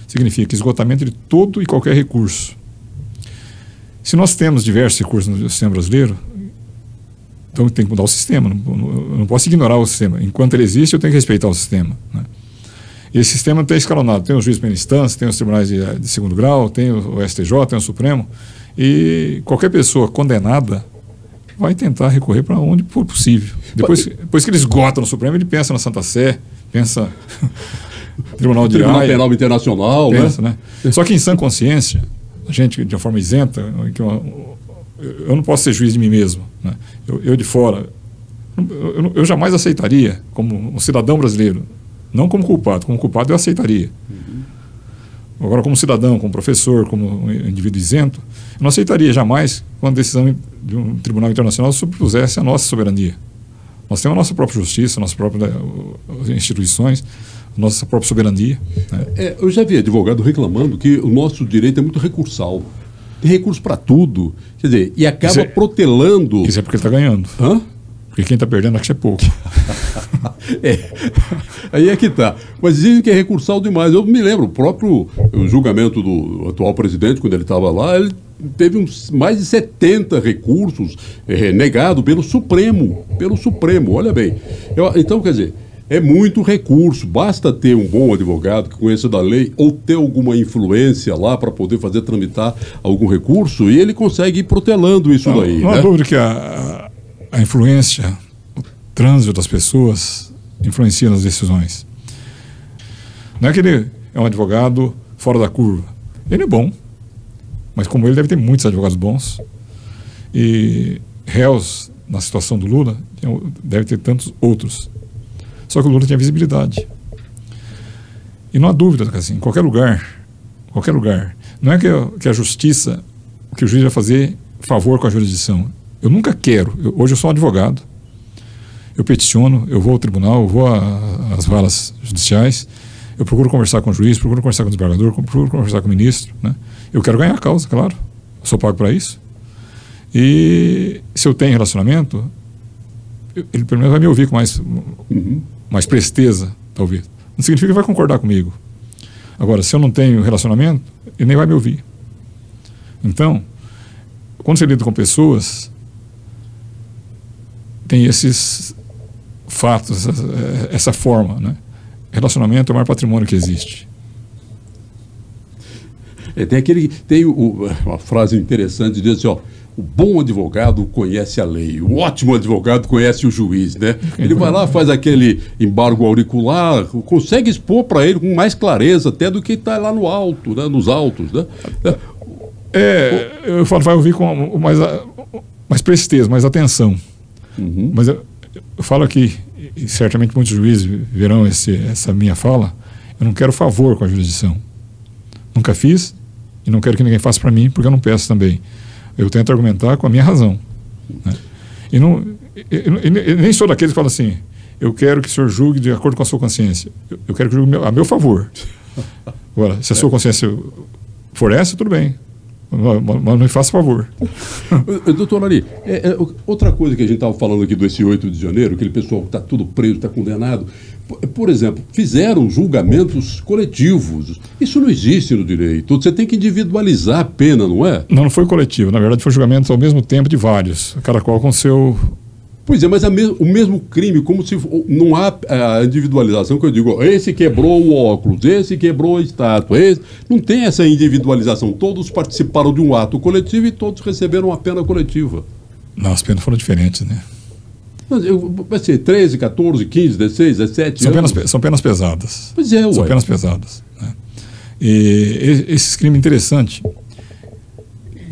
significa esgotamento de todo e qualquer recurso. Se nós temos diversos recursos no sistema brasileiro, então tem que mudar o sistema. Eu não posso ignorar o sistema. Enquanto ele existe, eu tenho que respeitar o sistema, né? E esse sistema está escalonado. Tem os juízes de primeira instância, tem os tribunais de segundo grau, tem o STJ, tem o Supremo. E qualquer pessoa condenada vai tentar recorrer para onde for possível. Depois que ele esgota no Supremo, ele pensa na Santa Sé, pensa Tribunal Penal Internacional, pensa, né? Só que em sã consciência, a gente, de uma forma isenta, eu não posso ser juiz de mim mesmo, né? Eu de fora, eu jamais aceitaria, como um cidadão brasileiro, Não como culpado eu aceitaria. Agora, como cidadão, como professor, como um indivíduo isento, eu não aceitaria jamais uma decisão de um tribunal internacional superpusesse a nossa soberania. Nós temos a nossa própria justiça, nossas próprias instituições, nossa própria soberania. Né? Eu já vi advogado reclamando que o nosso direito é muito recursal. Tem recurso para tudo. Quer dizer, e acaba protelando... Isso é porque ele está ganhando. Hã? Porque quem está perdendo acho que é pouco. Aí é que tá. Mas dizem que é recursal demais. Eu me lembro, o próprio julgamento do atual presidente, quando ele estava lá, ele teve mais de 70 recursos negados pelo Supremo. Olha bem. Então, quer dizer, é muito recurso. Basta ter um bom advogado que conheça da lei ou ter alguma influência lá para poder fazer tramitar algum recurso e ele consegue ir protelando isso daí. Não há dúvida que a influência, o trânsito das pessoas influencia nas decisões. Não é que ele é um advogado fora da curva. Ele é bom, mas como ele deve ter muitos advogados bons. E réus, na situação do Lula, deve ter tantos outros. Só que o Lula tinha visibilidade. E não há dúvida, assim, em qualquer lugar, não é que a justiça, que o juiz vai fazer favor com a jurisdição. Eu nunca quero. Hoje eu sou um advogado. Eu peticiono, eu vou ao tribunal, eu vou às varas judiciais, eu procuro conversar com o juiz, procuro conversar com o desembargador, procuro conversar com o ministro. Né? Eu quero ganhar a causa, claro. Eu sou pago para isso. E se eu tenho relacionamento, ele pelo menos vai me ouvir com mais presteza, talvez. Não significa que vai concordar comigo. Agora, se eu não tenho relacionamento, ele nem vai me ouvir. Então, quando você lida com pessoas, tem esses fatos, essa forma, né? Relacionamento é o maior patrimônio que existe. Tem uma frase interessante, diz assim, ó, o bom advogado conhece a lei, o ótimo advogado conhece o juiz, né? Ele vai lá, faz aquele embargo auricular, consegue expor para ele com mais clareza até do que está lá no alto, né? Nos autos, né? Eu falo, vai ouvir com mais presteza, mais atenção. Mas eu falo aqui, e certamente muitos juízes verão essa minha fala, eu não quero favor com a jurisdição. Nunca fiz e não quero que ninguém faça para mim, porque eu não peço também. Eu tento argumentar com a minha razão. Né? Eu nem sou daqueles que falam assim, eu quero que o senhor julgue de acordo com a sua consciência. Eu quero que julgue a meu favor. Agora, se a sua consciência for essa, tudo bem. Mas não me faça favor. Doutor Ari, outra coisa que a gente estava falando aqui do esse 8 de janeiro, aquele pessoal que está tudo preso, está condenado. Por exemplo, fizeram julgamentos coletivos. Isso não existe no direito. Você tem que individualizar a pena, não é? Não foi coletivo. Na verdade, foi julgamento ao mesmo tempo de vários, cada qual com seu... Pois é, mas o mesmo crime, como se não há a individualização que eu digo, esse quebrou o óculos, esse quebrou a estátua, não tem essa individualização. Todos participaram de um ato coletivo e todos receberam a pena coletiva. Não, as penas foram diferentes, né? Vai ser 13, 14, 15, 16, 17 anos. São penas pesadas. Pois é, ué. São penas pesadas. Né? E esse crime interessante,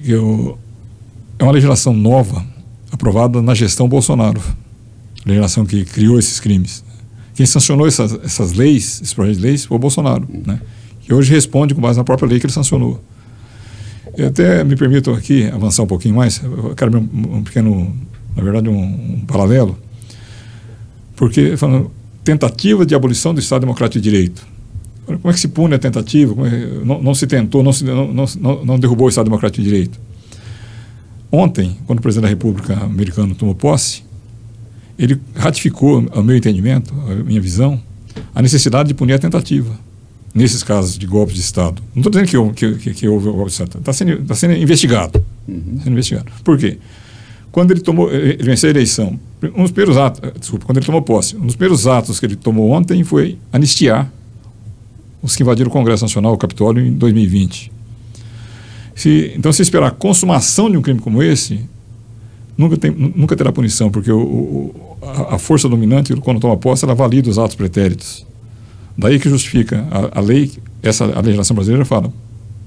é uma legislação nova, aprovada na gestão Bolsonaro, legislação que criou esses crimes. Quem sancionou essas leis, esses projetos de leis, foi o Bolsonaro, né? Que hoje responde com base na própria lei que ele sancionou. Eu até me permito aqui avançar um pouquinho mais, eu quero um pequeno, na verdade, um paralelo, porque falando tentativa de abolição do Estado Democrático de Direito. Como é que se pune a tentativa? Não se tentou, não derrubou o Estado Democrático de Direito. Ontem, quando o presidente da República americano tomou posse, ele ratificou, ao meu entendimento, a minha visão, a necessidade de punir a tentativa, nesses casos de golpes de Estado. Não estou dizendo que houve o golpe de Estado, está sendo investigado. Sendo investigado. Por quê? Quando ele venceu a eleição, quando ele tomou posse, um dos primeiros atos que ele tomou ontem foi anistiar os que invadiram o Congresso Nacional, o Capitólio, em 2020. Então, se esperar a consumação de um crime como esse, nunca terá punição, porque a força dominante, quando toma posse, ela valida os atos pretéritos. Daí que justifica a lei, a legislação brasileira fala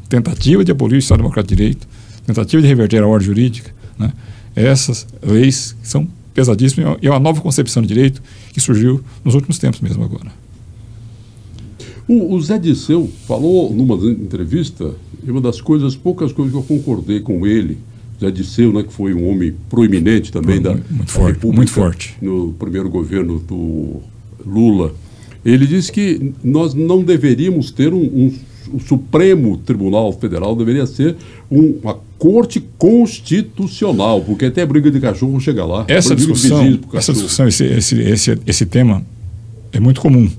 tentativa de abolir o Estado Democrático de Direito, tentativa de reverter a ordem jurídica, né? Essas leis são pesadíssimas e é uma nova concepção de direito que surgiu nos últimos tempos mesmo agora. O Zé Disseu falou numa entrevista, e uma das poucas coisas que eu concordei com ele, Zé Disseu, né, que foi um homem proeminente também da República, muito forte, no primeiro governo do Lula. Ele disse que nós não deveríamos ter o Supremo Tribunal Federal, deveria ser uma corte constitucional, porque até briga de cachorro chega lá. Essa discussão, esse tema é muito comum.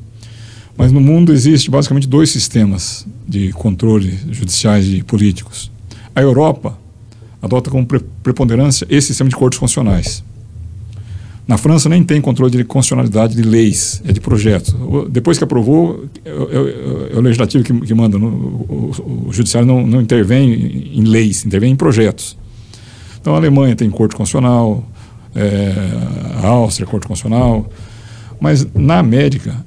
Mas no mundo existe basicamente 2 sistemas de controle judiciais e políticos. A Europa adota como preponderância esse sistema de cortes constitucionais. Na França nem tem controle de constitucionalidade de leis, é de projetos. Depois que aprovou, é o legislativo que manda. O judiciário não intervém em leis, intervém em projetos. Então a Alemanha tem corte constitucional, a Áustria corte constitucional, mas na América,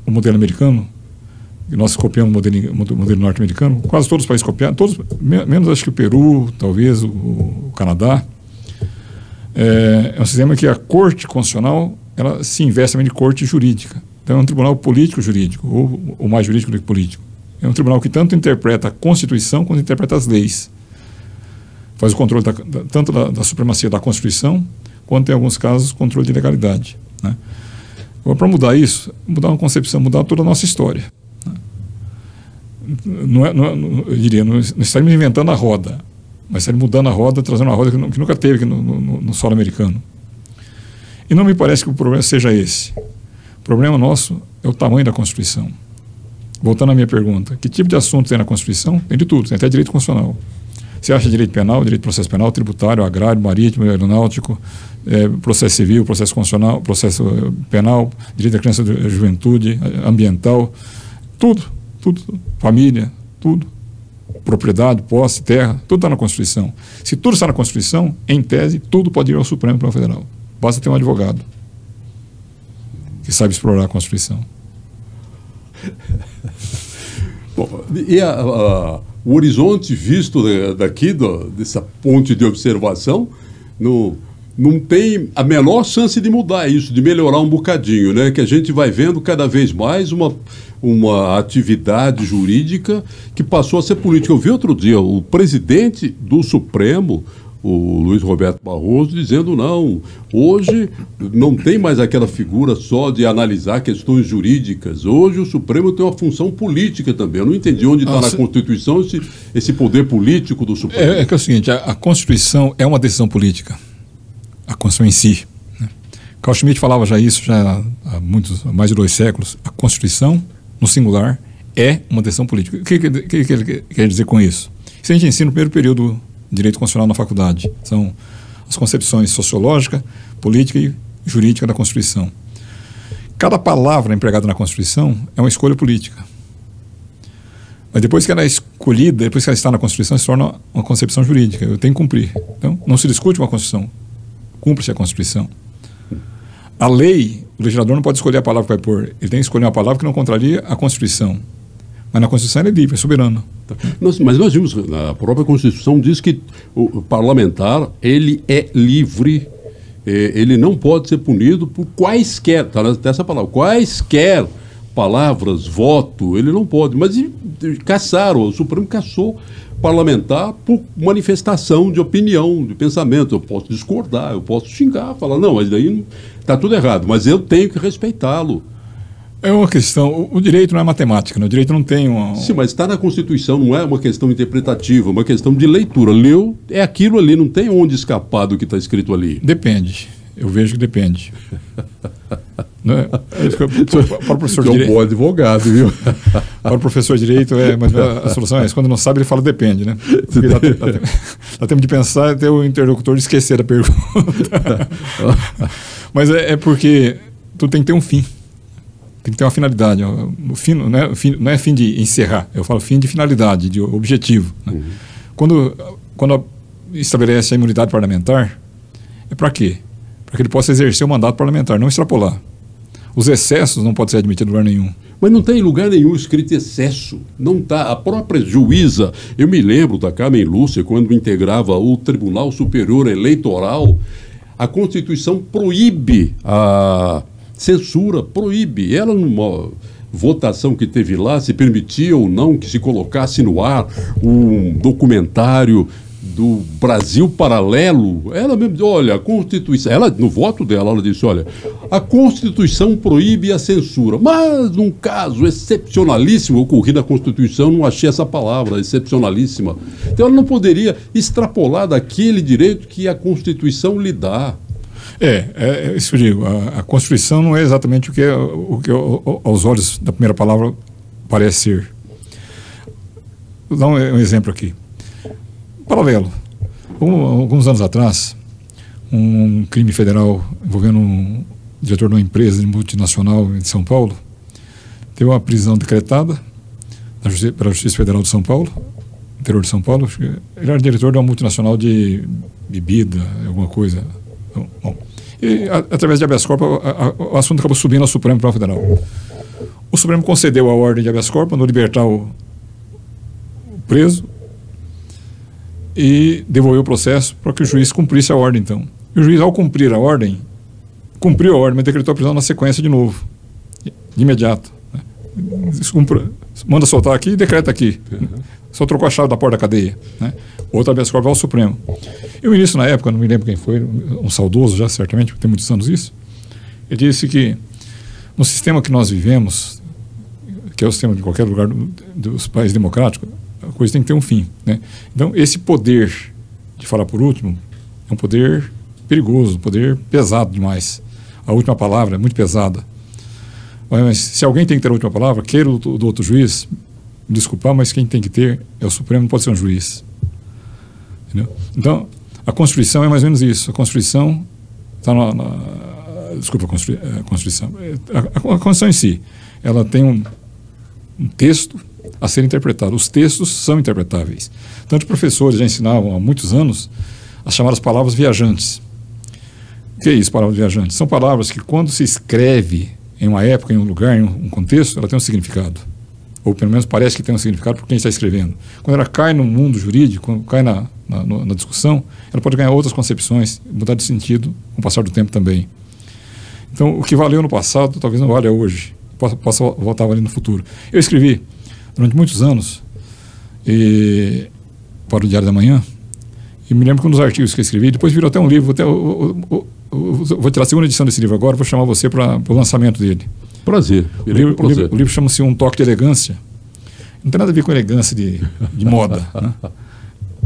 o modelo americano, e nós copiamos o modelo norte-americano, quase todos os países copiaram, todos, menos acho que o Peru, talvez o Canadá. É um sistema que a Corte Constitucional ela se investe também de corte jurídica. Então é um tribunal político-jurídico, ou mais jurídico do que político. É um tribunal que tanto interpreta a Constituição quanto interpreta as leis. Faz o controle tanto da supremacia da Constituição, quanto, em alguns casos, controle de legalidade. Né? Agora, para mudar isso, mudar uma concepção, mudar toda a nossa história. Eu diria, não estaremos inventando a roda, mas estaremos mudando a roda, trazendo uma roda que nunca teve aqui no solo americano. E não me parece que o problema seja esse. O problema nosso é o tamanho da Constituição. Voltando à minha pergunta, que tipo de assunto tem na Constituição? Tem de tudo, tem até direito constitucional. Você acha direito penal, direito de processo penal, tributário, agrário, marítimo, aeronáutico, processo civil, processo constitucional, processo penal, direito da criança e da juventude, ambiental, tudo, família, tudo. Propriedade, posse, terra, tudo está na Constituição. Se tudo está na Constituição, em tese, tudo pode ir ao Supremo Tribunal Federal. Basta ter um advogado que sabe explorar a Constituição. Bom, e o horizonte visto daqui, dessa ponte de observação, não tem a menor chance de mudar isso, de melhorar um bocadinho, né? Que a gente vai vendo cada vez mais uma atividade jurídica que passou a ser política. Eu vi outro dia o presidente do Supremo, o Luiz Roberto Barroso, dizendo não, hoje não tem mais aquela figura só de analisar questões jurídicas, hoje o Supremo tem uma função política também. Eu não entendi onde está na Constituição esse poder político do Supremo. É o seguinte, a Constituição é uma decisão política, a Constituição em si. Né? Carl Schmitt falava já isso há mais de 2 séculos. A Constituição, no singular, é uma decisão política. O que ele quer dizer com isso? Isso a gente ensina no primeiro período de Direito Constitucional na faculdade. São as concepções sociológica, política e jurídica da Constituição. Cada palavra empregada na Constituição é uma escolha política. Mas depois que ela é escolhida, depois que ela está na Constituição, se torna uma concepção jurídica. Eu tenho que cumprir. Então, não se discute uma Constituição. Cumpre-se a Constituição. A lei, o legislador não pode escolher a palavra que vai pôr. Ele tem que escolher uma palavra que não contraria a Constituição. Mas na Constituição ele é livre, é soberano. Mas nós vimos, a própria Constituição diz que o parlamentar, ele é livre, ele não pode ser punido por quaisquer, tá essa palavra, quaisquer palavras, voto, ele não pode. Mas caçaram, o Supremo caçou parlamentar por manifestação de opinião, de pensamento. Eu posso discordar, eu posso xingar, falar, não, mas daí está tudo errado, mas eu tenho que respeitá-lo. É uma questão, o direito não é matemática, né? O direito não tem uma... Sim, mas está na Constituição, não é uma questão interpretativa, é uma questão de leitura. Leu, é aquilo ali, não tem onde escapar do que está escrito ali. Depende, eu vejo que depende. Né? Para o professor de direito... É um bom advogado, viu? Para o professor de direito, mas a solução é essa, quando não sabe ele fala depende, né? Dá tempo de pensar até o interlocutor esquecer a pergunta. Mas é porque tudo tem que ter um fim. Tem que ter uma finalidade. O fim, não é fim de encerrar, eu falo fim de finalidade, de objetivo. Né? Quando estabelece a imunidade parlamentar, é para quê? Para que ele possa exercer o mandato parlamentar, não extrapolar. Os excessos não podem ser admitidos em lugar nenhum. Mas não tem em lugar nenhum escrito excesso. Não está. A própria juíza, eu me lembro da Carmen Lúcia, quando integrava o Tribunal Superior Eleitoral, a Constituição proíbe a censura, proíbe. Ela votação que teve lá, se permitia ou não que se colocasse no ar um documentário do Brasil Paralelo. Ela mesmo disse, olha, a Constituição, ela, no voto dela, ela disse, olha, a Constituição proíbe a censura, mas num caso excepcionalíssimo ocorrido na Constituição, não achei essa palavra, excepcionalíssima. Então ela não poderia extrapolar daquele direito que a Constituição lhe dá. É isso que eu digo, a Constituição não é exatamente o que aos olhos da primeira palavra parece ser. Vou dar um exemplo aqui. Paralelo. Alguns anos atrás, um crime federal envolvendo um diretor de uma empresa multinacional em São Paulo teve uma prisão decretada pela Justiça Federal de São Paulo, interior de São Paulo. Ele era diretor de uma multinacional de bebida, alguma coisa. Bom, e através de habeas corpus, o assunto acabou subindo ao Supremo Tribunal Federal. O Supremo concedeu a ordem de habeas corpus, mandou libertar o preso e devolveu o processo para que o juiz cumprisse a ordem, então. E o juiz, ao cumprir a ordem, cumpriu a ordem, mas decretou a prisão na sequência de novo, de imediato. Né? Manda soltar aqui e decreta aqui. Só trocou a chave da porta da cadeia. Né? Outro habeas corpus ao Supremo. E o ministro, na época, não me lembro quem foi, um saudoso já, certamente, porque tem muitos anos isso, ele disse que no sistema que nós vivemos, que é o sistema de qualquer lugar dos países democráticos, a coisa tem que ter um fim. Né? Então, esse poder de falar por último é um poder perigoso, um poder pesado demais. A última palavra é muito pesada. Mas se alguém tem que ter a última palavra, queira do outro juiz, me desculpar, mas quem tem que ter é o Supremo, não pode ser um juiz. Entendeu? Então, a Constituição é mais ou menos isso. A Constituição está desculpa, a Constituição. A Constituição em si, ela tem um texto a ser interpretado. Os textos são interpretáveis. Tanto professores já ensinavam há muitos anos as chamadas palavras viajantes. O que é isso, palavras viajantes? São palavras que, quando se escreve em uma época, em um lugar, em um contexto, ela tem um significado. Ou pelo menos parece que tem um significado por quem está escrevendo. Quando ela cai no mundo jurídico, quando cai na discussão, ela pode ganhar outras concepções, mudar de sentido com o passar do tempo também. Então, o que valeu no passado, talvez não valha hoje. Possa voltar a valer no futuro. Eu escrevi durante muitos anos para o Diário da Manhã, e me lembro que um dos artigos que eu escrevi, depois virou até um livro, vou tirar a segunda edição desse livro agora, vou chamar você para o lançamento dele. Prazer. O livro chama-se Um Toque de Elegância. Não tem nada a ver com elegância de moda. Né?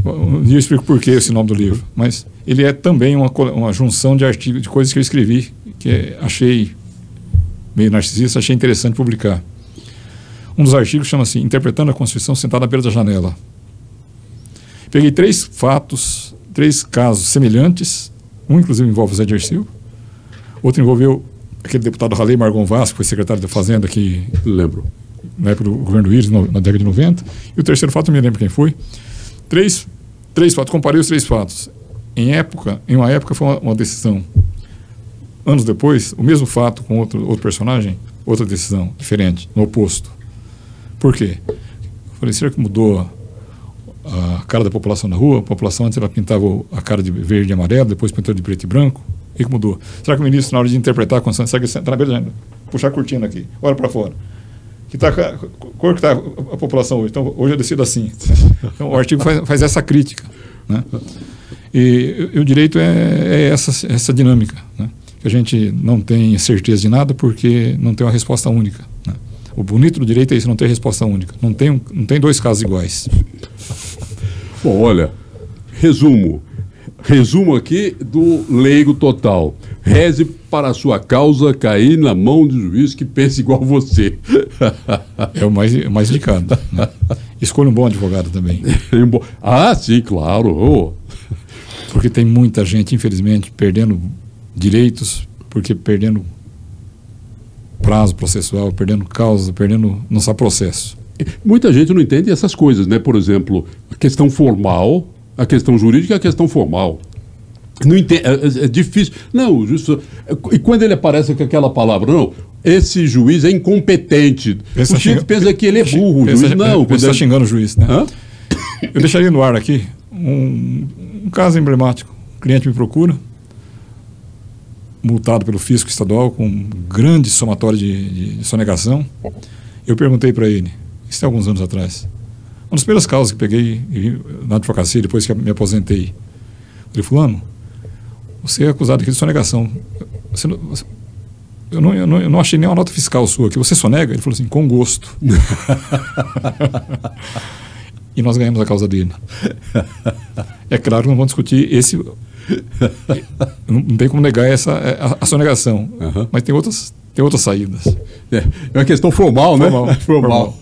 Eu explico por que esse nome do livro, mas ele é também uma junção de artigos, de coisas que eu escrevi, que achei meio narcisista, achei interessante publicar. Um dos artigos chama-se Interpretando a Constituição Sentado à Beira da Janela. Peguei 3 casos semelhantes, um inclusive envolve o Zé Dirceu, outro envolveu aquele deputado Ralei Margon Vaz, que foi secretário da Fazenda aqui, lembro, na época do governo do Íris, na década de 90, e o terceiro fato, eu me lembro quem foi. Três fatos, comparei os 3 fatos. Em uma época foi uma decisão. Anos depois, o mesmo fato com outro personagem, outra decisão diferente, no oposto. Por quê? Eu falei, será que mudou a cara da população na rua? A população antes ela pintava a cara de verde e amarelo, depois pintou de preto e branco. O que mudou? Será que o ministro, na hora de interpretar a Constituição, será que ele está na beira da janela? Puxar a cortina aqui, olha para fora. Cor que está a população hoje? Então, hoje eu decido assim. Então, o artigo faz essa crítica. Né? E o direito é essa dinâmica. Né? Que a gente não tem certeza de nada porque não tem uma resposta única. Né? O bonito do direito é isso, não ter resposta única. Não tem 2 casos iguais. Bom, olha, resumo aqui do leigo total. Reze para a sua causa cair na mão de juiz que pensa igual você. É o mais indicado. Né? Escolha um bom advogado também. Ah, sim, claro. Porque tem muita gente, infelizmente, perdendo direitos, porque perdendo prazo processual, perdendo causa, não sabe processo. Muita gente não entende essas coisas, né? Por exemplo, a questão formal, a questão jurídica e a questão formal. Não entende, é difícil. Não, justo. E quando ele aparece com aquela palavra, não, esse juiz é incompetente. O Chico pensa que ele é burro. O juiz não. Você está xingando o juiz, né? Hã? Eu deixaria no ar aqui um caso emblemático. O cliente me procura. multado pelo fisco estadual com um grande somatório de sonegação. Eu perguntei para ele, isso tem alguns anos atrás, uma das primeiras causas que peguei na advocacia, depois que me aposentei. Eu falei, fulano, você é acusado aqui de sonegação. Eu não achei nenhuma nota fiscal sua aqui. Você sonega? Ele falou assim, com gosto. E nós ganhamos a causa dele. É claro que não vamos discutir esse... Não tem como negar a sonegação. Uhum. Mas tem outras saídas. É uma questão formal, né? Formal.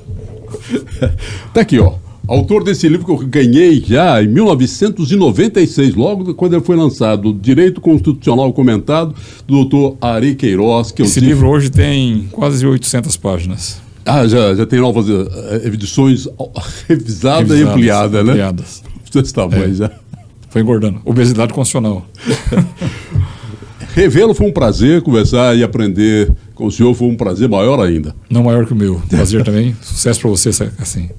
Tá aqui, ó. Autor desse livro que eu ganhei já em 1996, logo quando ele foi lançado, Direito Constitucional Comentado, do doutor Ari Queiroz. Esse livro hoje tem quase 800 páginas. Ah, já tem novas edições revisadas e ampliadas, né? Ampliadas. Desse tamanho já. Foi engordando. Obesidade funcional. Revê-lo foi um prazer, conversar e aprender com o senhor foi um prazer maior ainda. Não maior que o meu. Prazer também. Sucesso para você, assim.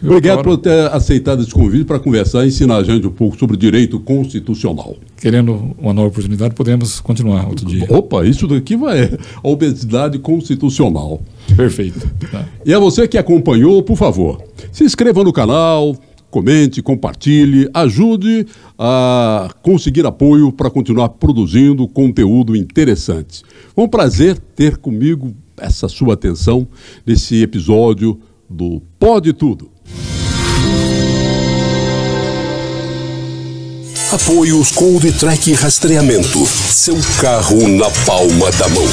Obrigado por ter aceitado esse convite para conversar e ensinar a gente um pouco sobre direito constitucional. Querendo uma nova oportunidade, podemos continuar outro dia. Opa, isso daqui vai a obesidade constitucional. Perfeito. Tá. E a você que acompanhou, por favor, se inscreva no canal, comente, compartilhe, ajude a conseguir apoio para continuar produzindo conteúdo interessante. Foi um prazer ter comigo essa sua atenção nesse episódio do Pode Tudo. Apoios Cold-Track Rastreamento. Seu carro na palma da mão.